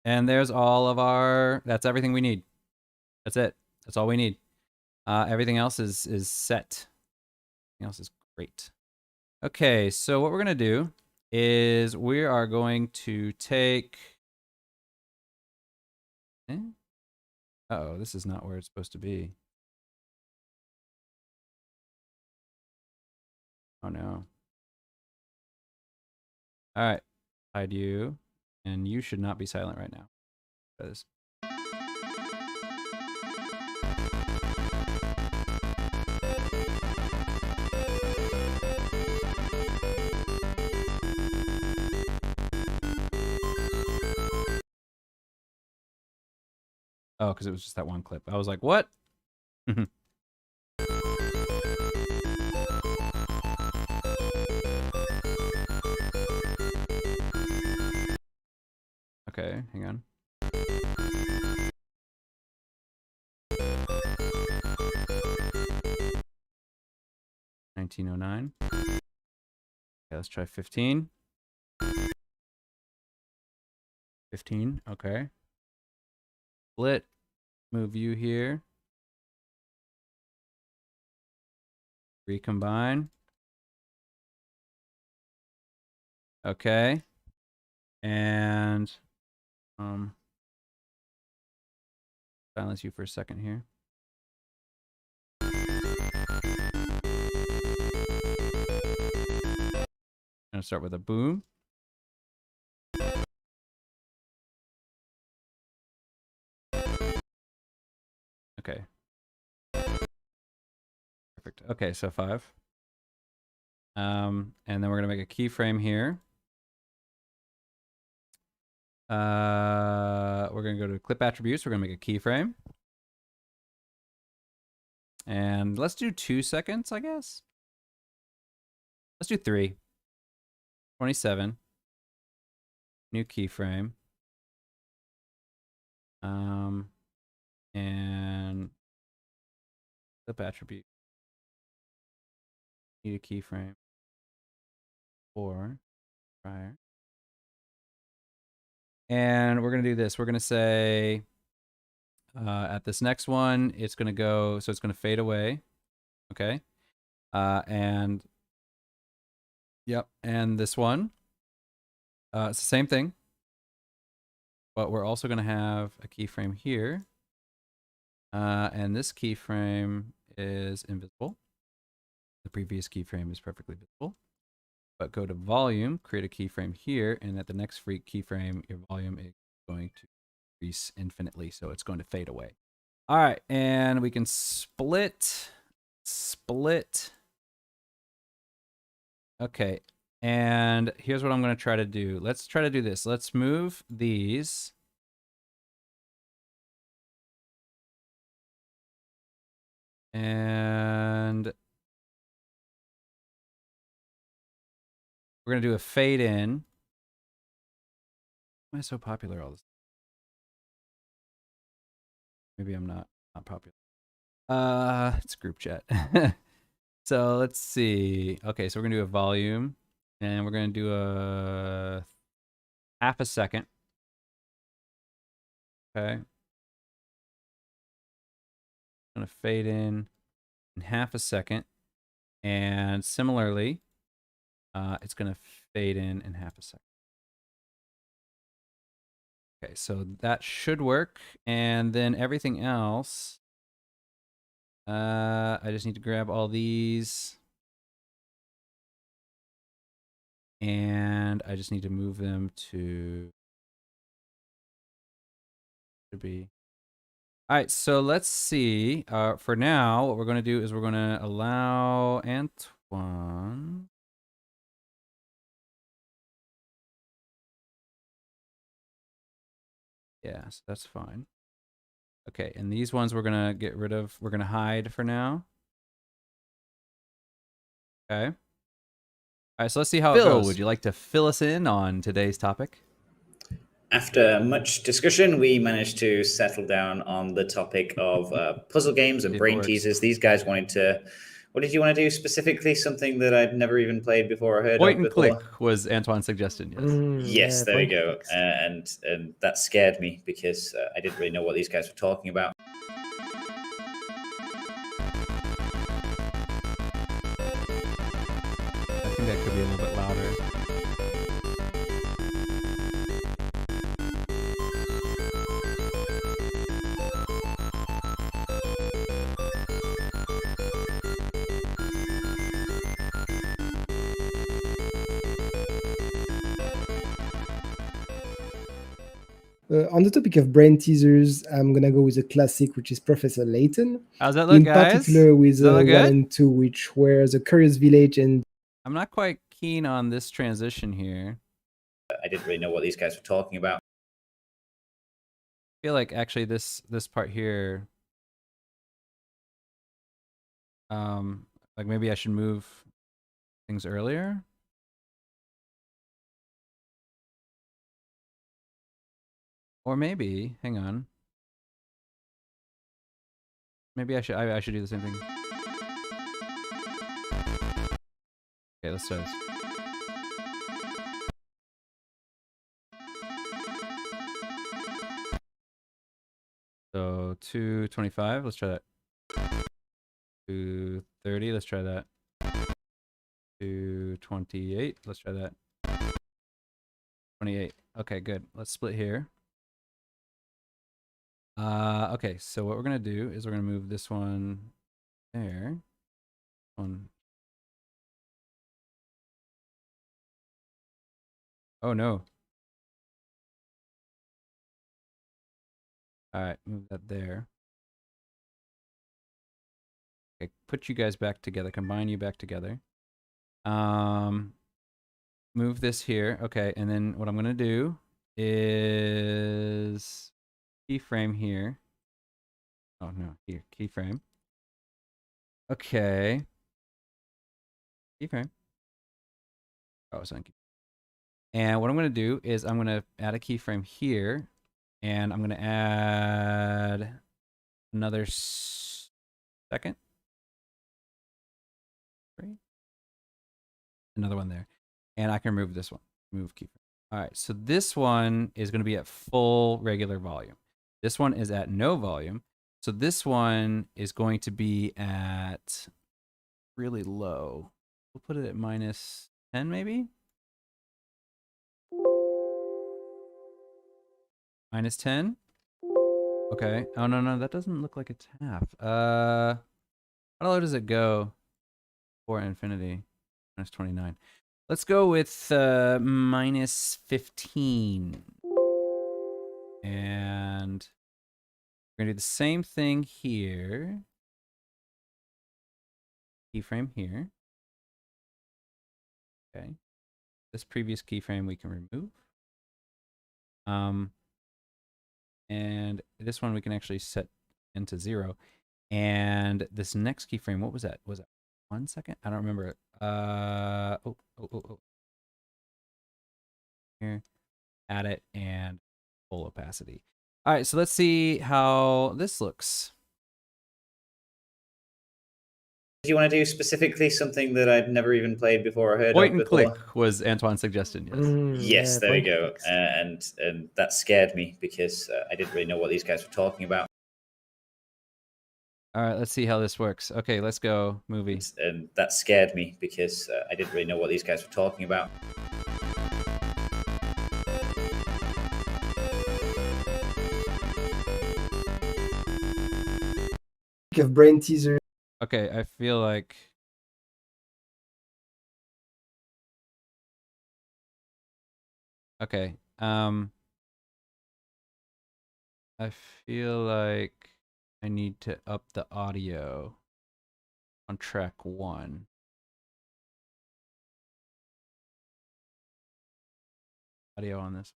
And there's all of our, that's everything we need. That's it. That's all we need. Everything else is set. Everything else is great. Okay, so what we're going to do is we are going to take... Uh-oh, this is not where it's supposed to be. Oh, no. All right. Hide you. And you should not be silent right now. Because... Oh, because it was just that one clip. I was like, what? Okay, hang on. $19.09. Okay, let's try 15. 15, okay. Split. Move you here. Recombine. Okay. And silence you for a second here. I'm gonna start with a boom. Okay. Perfect. Okay, so 5. And then we're gonna make a keyframe here. We're gonna go to clip attributes. We're gonna make a keyframe. And let's do 2 seconds, I guess. Let's do 3. 27. New keyframe. And clip attribute. Need a keyframe. 4 prior. And we're gonna do this. We're gonna say At this next one, it's going to go, so it's going to fade away. Okay. And yep. And this one, it's the same thing, but we're also going to have a keyframe here. And this keyframe is invisible. The previous keyframe is perfectly visible. But go to volume, create a keyframe here, and at the next free keyframe, your volume is going to increase infinitely, so it's going to fade away. All right, and we can split. Okay, and here's what I'm going to try to do. Let's try to do this. Let's move these. And we're going to do a fade in. Why am I so popular all this? Maybe I'm not popular. It's group chat. So let's see. Okay, so we're gonna do a volume, and we're gonna do a half a second. Okay. I'm gonna fade in half a second, and similarly, it's gonna fade in half a second. Okay, so that should work, and then everything else. I just need to grab all these. And I just need to move them to, should be. All right, so let's see. For now, what we're going to do is we're going to allow Antoine. Yeah, so that's fine. Okay, and these ones we're going to get rid of. We're going to hide for now. Okay. All right, so let's see how it goes. Phil, would you like to fill us in on today's topic? After much discussion, we managed to settle down on the topic of puzzle games and brain teasers. These guys wanted to... What did you want to do specifically? Something that I'd never even played before or heard Point of and before? click was Antoine's suggestion, yes. Yes, there you go. And that scared me because I didn't really know what these guys were talking about. I think that could be a little bit louder. On the topic of brain teasers, I'm gonna go with a classic, which is Professor Layton. How's that look, guys? In particular, with 1 and 2, which were the Curious Village and... I'm not quite keen on this transition here. I didn't really know what these guys were talking about. I feel like actually this part here, like maybe I should move things earlier. Or maybe, hang on. Maybe I should do the same thing. Okay, let's try this. So 225, let's try that. 230, let's try that. 228, let's try that. 28. Okay, good. Let's split here. Okay, so what we're gonna do is we're gonna move this one there. Oh no. All right, move that there. Okay, put you guys back together, combine you back together. Move this here. Okay, and then what I'm gonna do is keyframe here. Oh no, here, keyframe. Okay. Keyframe. Oh, it's on keyframe. And what I'm gonna do is I'm gonna add a keyframe here, and I'm gonna add another second. Right? Another one there. And I can remove this one. Move keyframe. All right, so this one is gonna be at full regular volume. This one is at no volume. So this one is going to be at really low. We'll put it at minus 10 maybe? Minus 10? Okay. Oh, no, that doesn't look like it's half. How low does it go for infinity? Minus 29. Let's go with minus 15. And we're going to do the same thing here. Keyframe here. Okay. This previous keyframe we can remove. And this one we can actually set into 0. And this next keyframe, what was that? Was it 1 second? I don't remember. Oh. Here, add it, and full opacity. All right, so let's see how this looks. Do you want to do specifically something that I'd never even played before or heard Point of and before? click was Antoine's suggestion, yes. Yes, there we go. And that scared me because I didn't really know what these guys were talking about. All right, let's see how this works. Okay, let's go, movie. And that scared me because I didn't really know what these guys were talking about. Of brain teaser. Okay, I feel like... Okay, I feel like I need to up the audio on track 1. Audio on this.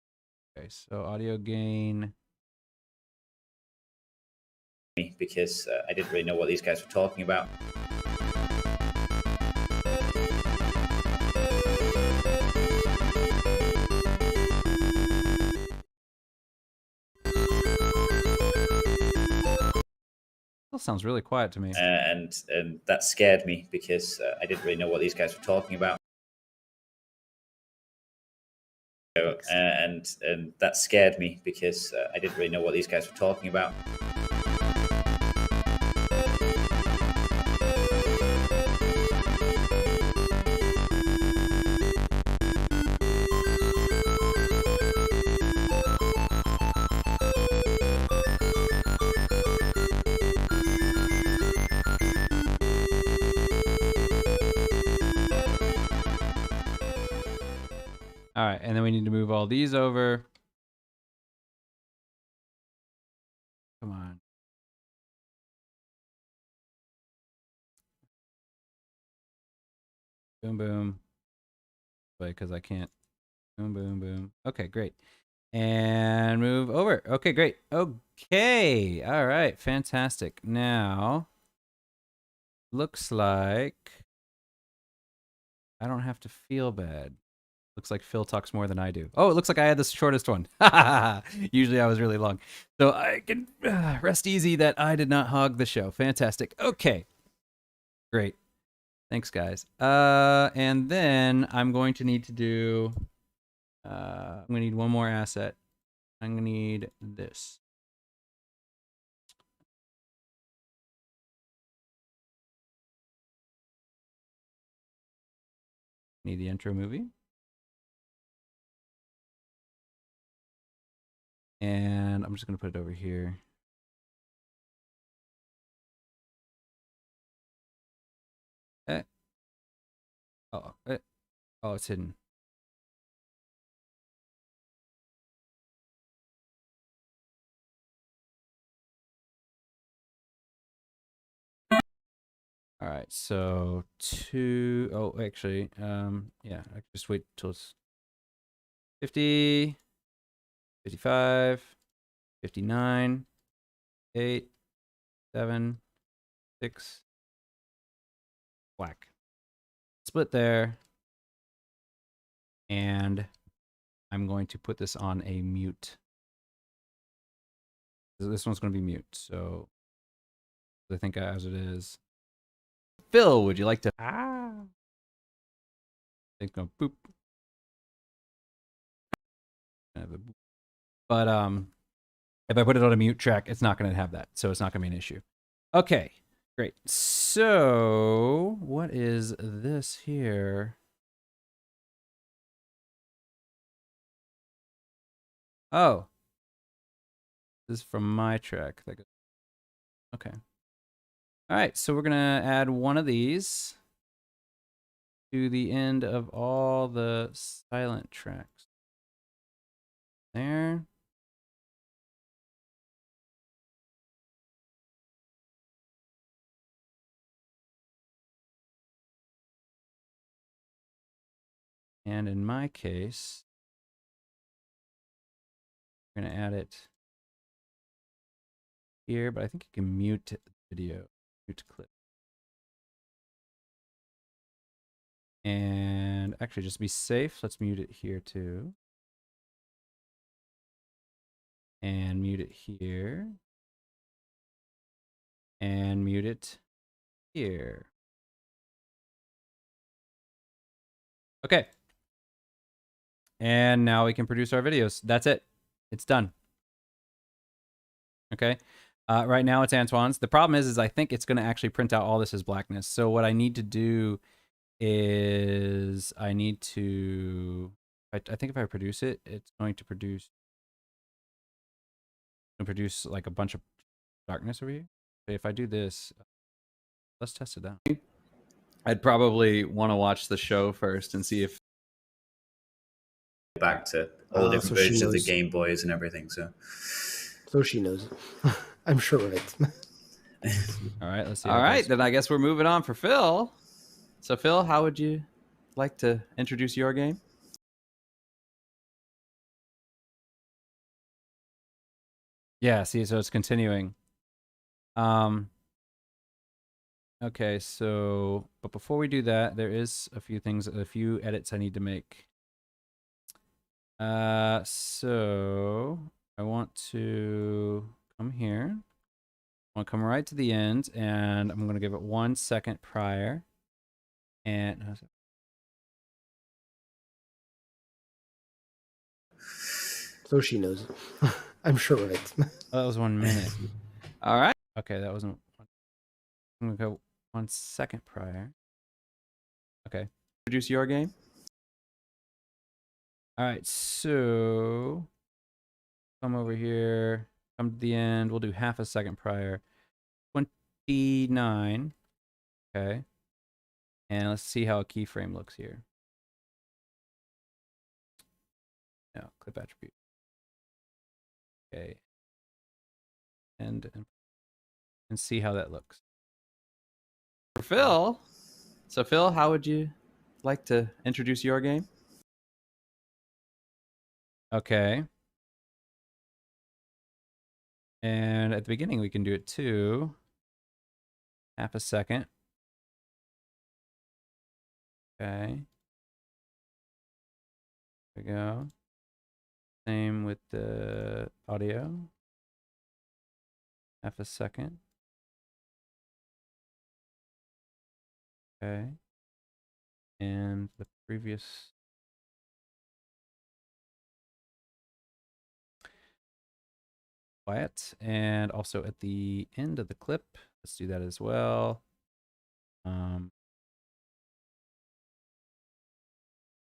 Okay, so audio gain. Because I didn't really know what these guys were talking about. Still sounds really quiet to me. And that scared me because I didn't really know what these guys were talking about. And that scared me because I didn't really know what these guys were talking about. All right, and then we need to move all these over. Come on. Boom, boom. Wait, because I can't. Boom, boom, boom. Okay, great. And move over. Okay, great. Okay. All right, fantastic. Now, looks like I don't have to feel bad. Looks like Phil talks more than I do. Oh, it looks like I had the shortest one. Usually I was really long. So I can rest easy that I did not hog the show. Fantastic. Okay. Great. Thanks, guys. And then I'm going to need to do... I'm going to need one more asset. I'm going to need this. Need the intro movie. And I'm just going to put it over here. Oh, it's hidden. All right, so actually, yeah, I can just wait till it's 50, 55, 59, 8, 7, 6, black. Split there. And I'm going to put this on a mute. This one's going to be mute, so I think as it is. Phil, would you like to? I think no boop. But If I put it on a mute track, it's not going to have that, so it's not going to be an issue. Okay, great. So what is this here? Oh, this is from my track. Okay. All right, so we're going to add one of these to the end of all the silent tracks. There. And in my case, we're going to add it here, but I think you can mute the video, mute clip. And actually, just to be safe, let's mute it here too. And mute it here. And mute it here. Okay. And now we can produce our videos. That's it. It's done. Okay. Right now it's Antoine's. The problem is I think it's going to actually print out all this as blackness. So what I need to do is I need to, I think if I produce it, it's going to produce like a bunch of darkness over here. Okay, if I do this, let's test it out. I'd probably want to watch the show first and see if back to all the different versions of the Game Boys and everything. So she knows. I'm sure of it. All right, let's see. All right, then I guess we're moving on for Phil. So Phil, how would you like to introduce your game? Yeah, see, so it's continuing. Okay, so, but before we do that, there is a few edits I need to make. So I want to come here. I want to come right to the end, and I'm going to give it 1 second prior. And so she knows. I'm sure of it. Oh, that was 1 minute. All right. Okay, that wasn't. I'm going to go 1 second prior. Okay. Produce your game. All right, so come over here, come to the end. We'll do half a second prior. 29. Okay. And let's see how a keyframe looks here. No, clip attribute. Okay. And see how that looks. For Phil. So Phil, how would you like to introduce your game? Okay. And at the beginning, we can do it too. Half a second. Okay. There we go. Same with the audio. Half a second. Okay. And the previous. Quiet. And also at the end of the clip, let's do that as well.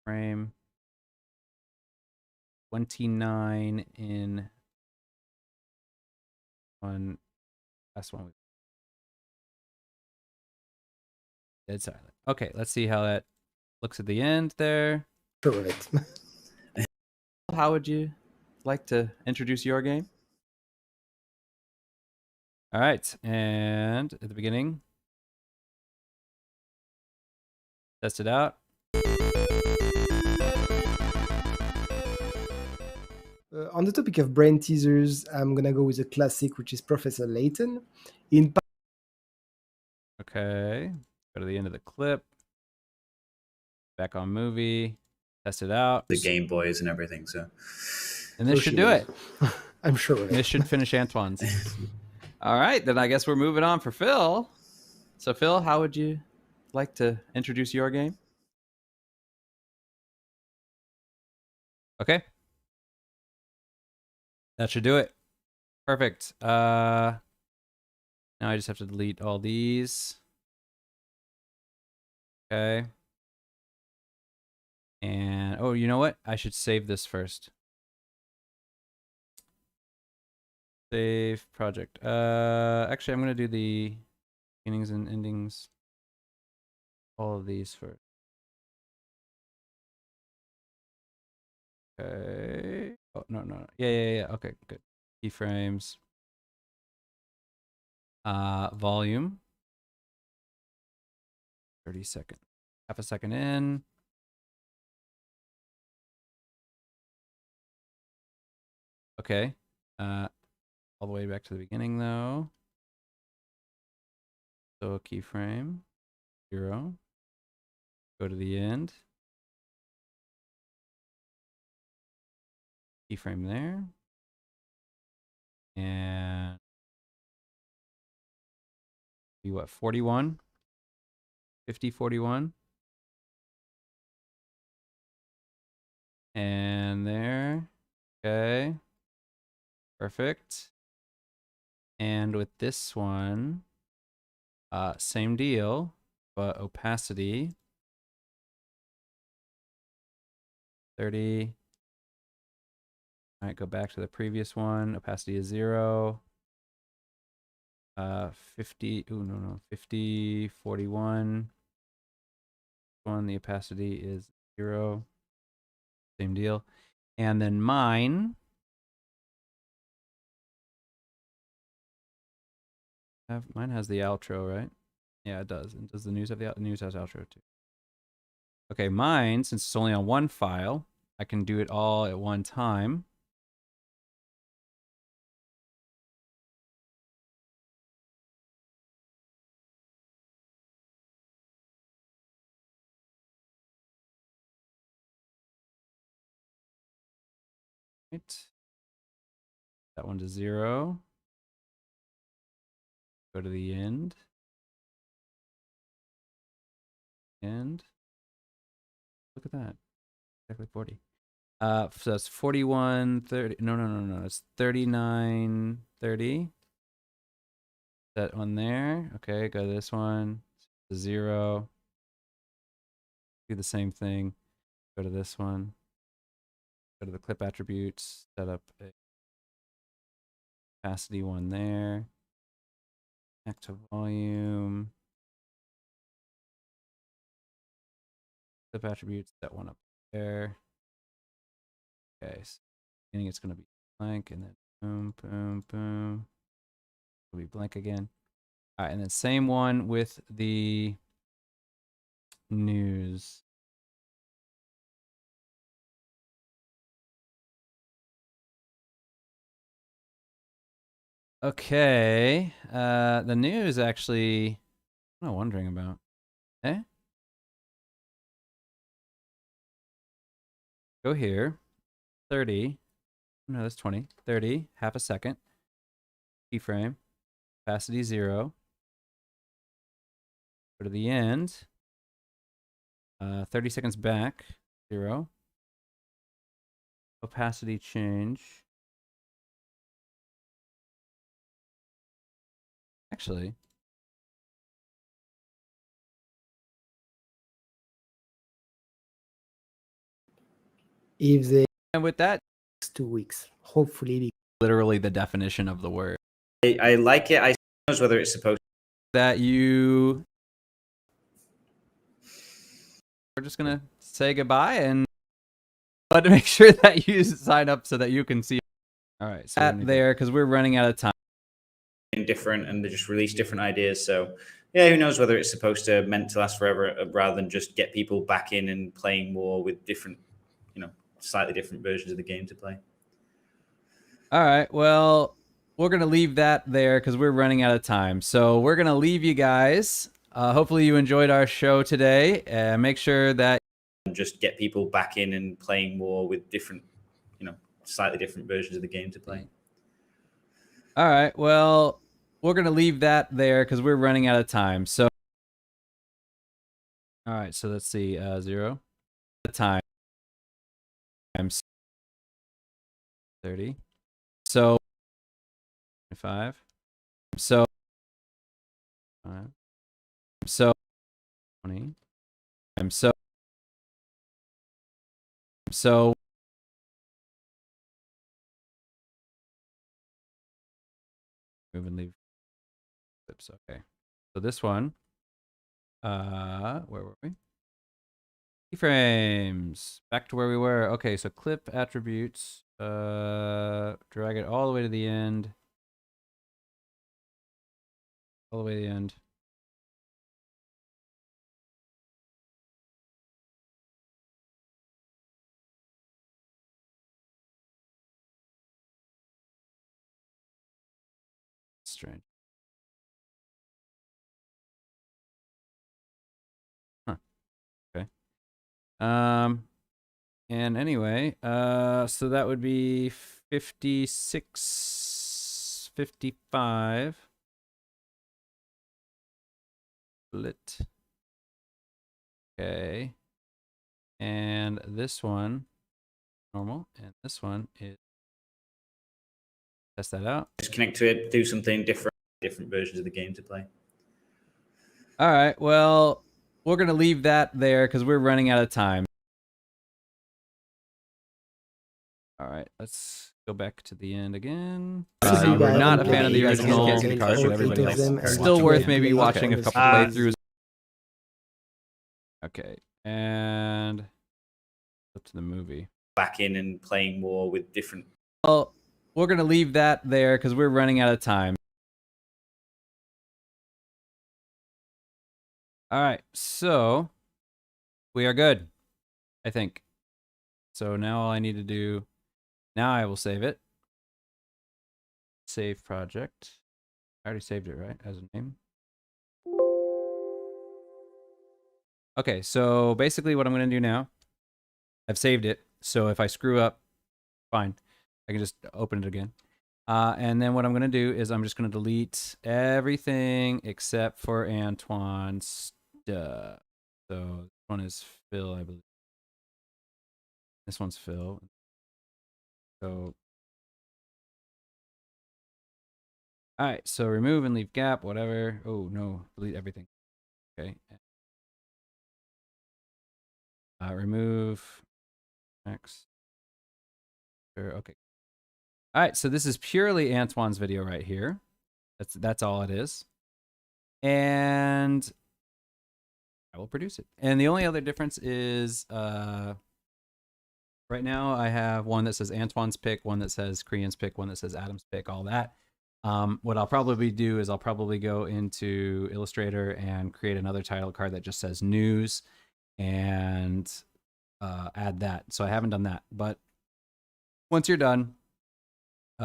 Frame 29 in one. Last one. Dead silent. Okay, let's see how that looks at the end there. Sure of it. How would you like to introduce your game? All right, and at the beginning, test it out. On the topic of brain teasers, I'm gonna go with a classic, which is Professor Layton. Okay, go to the end of the clip. Back on movie, test it out. The Game Boys and everything. So, and this should do it. I'm sure of it. This should finish Antoine's. All right, then I guess we're moving on for Phil. So Phil, how would you like to introduce your game? Okay. That should do it. Perfect. Now I just have to delete all these. Okay. And oh, you know what? I should save this first. Save project. Actually, I'm gonna do the beginnings and endings. All of these first. Okay. Oh no. Yeah. Okay, good. Keyframes. Volume. 30 seconds. Half a second in. Okay. All the way back to the beginning though. So a keyframe. 0. Go to the end. Keyframe there. And be what, 41? 50, 41. And there. Okay. Perfect. And with this one, same deal, but opacity 30. All right, go back to the previous one. Opacity is 0. 50. Ooh, no. 50, 41. One, the opacity is 0. Same deal. And then mine. Mine has the outro, right? Yeah, it does. And does the news have the news has outro too? Okay, mine, since it's only on one file, I can do it all at one time. Right. That one to 0. Go to the end. And look at that. Exactly 40. So that's 41, 30. No. It's 39, 30. That one there. Okay, go to this one. 0. Do the same thing. Go to this one. Go to the clip attributes. Set up a opacity one there. Back to volume. Clip attributes. That one up there. Okay, so beginning it's going to be blank, and then boom. It'll be blank again. All right, and then same one with the news. Okay, the news actually, I'm not wondering about. Go here, 30. No, that's 20. 30, half a second. Keyframe, opacity 0. Go to the end. 30 seconds back, 0. Opacity change. Actually, if they and with that, 2 weeks, hopefully. Literally the definition of the word. I like it. I knows whether it's supposed that you. We're just gonna say goodbye and but to make sure that you sign up so that you can see. All right, so that there because we're running out of time. different, and they just release different ideas. So yeah, who knows whether it's supposed to meant to last forever rather than just get people back in and playing more with different, slightly different versions of the game to play. All right, well, we're gonna leave that there because we're running out of time. So we're gonna leave you guys. Hopefully you enjoyed our show today. Make sure that just get people back in and playing more with different, slightly different versions of the game to play. All right, well, we're gonna leave that there because we're running out of time. So, all right, so let's see, 0 times 30. So 5. So 20. So move and leave clips. Okay. So this one, where were we? Keyframes. Back to where we were. Okay, so clip attributes. Drag it all the way to the end. All the way to the end. Strange. Huh. Okay. And anyway, so that would be 56, 55. Split. Okay. And this one, normal, and this one is, test that out. Just connect to it, do something different versions of the game to play. All right, well, we're going to leave that there because we're running out of time. All right, let's go back to the end again. We're not a fan of the original. Still worth maybe watching a couple playthroughs. Okay, and up to the movie. Back in and playing more with different. Well, we're going to leave that there because we're running out of time. All right, so we are good, I think. So now all I need to do, now I will save it. Save project. I already saved it, right, as a name? Okay, so basically what I'm going to do now, I've saved it. So if I screw up, fine. I can just open it again. And then what I'm going to do is I'm just going to delete everything except for Antoine's stuff. So this one is Phil, I believe. This one's Phil. So, all right, so remove and leave gap, whatever. Oh, no, delete everything. Okay. Remove X. Sure, okay. All right, so this is purely Antoine's video right here. That's all it is. And I will produce it. And the only other difference is right now I have one that says Antoine's pick, one that says Korean's pick, one that says Adam's pick, all that. What I'll probably do is I'll probably go into Illustrator and create another title card that just says news and add that. So I haven't done that. But once you're done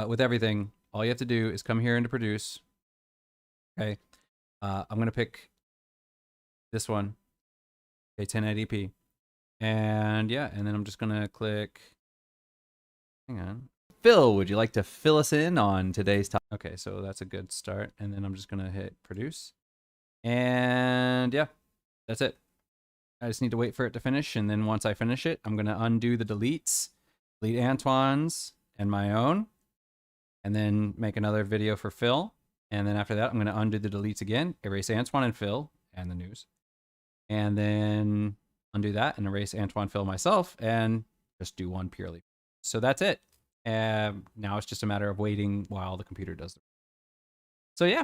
with everything, all you have to do is come here into produce. Okay. I'm going to pick this one, okay, 1080p. And yeah, and then I'm just going to click, hang on. Phil, would you like to fill us in on today's topic? Okay, so that's a good start. And then I'm just going to hit produce. And yeah, that's it. I just need to wait for it to finish. And then once I finish it, I'm going to undo the deletes, delete Antoine's and my own, and then make another video for Phil. And then after that, I'm going to undo the deletes again, erase Antoine and Phil and the news. And then undo that and erase Antoine, Phil, myself, and just do one purely. So that's it. Now it's just a matter of waiting while the computer does it. So yeah,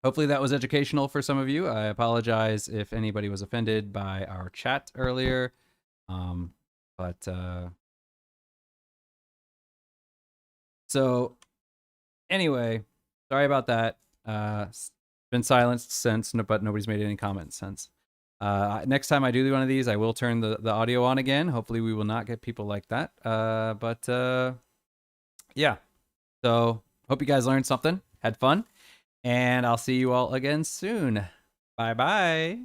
hopefully that was educational for some of you. I apologize if anybody was offended by our chat earlier. So anyway, sorry about that. Been silenced since, but nobody's made any comments since. Next time I do one of these, I will turn the audio on again. Hopefully we will not get people like that. Yeah. So hope you guys learned something, had fun, and I'll see you all again soon. Bye-bye.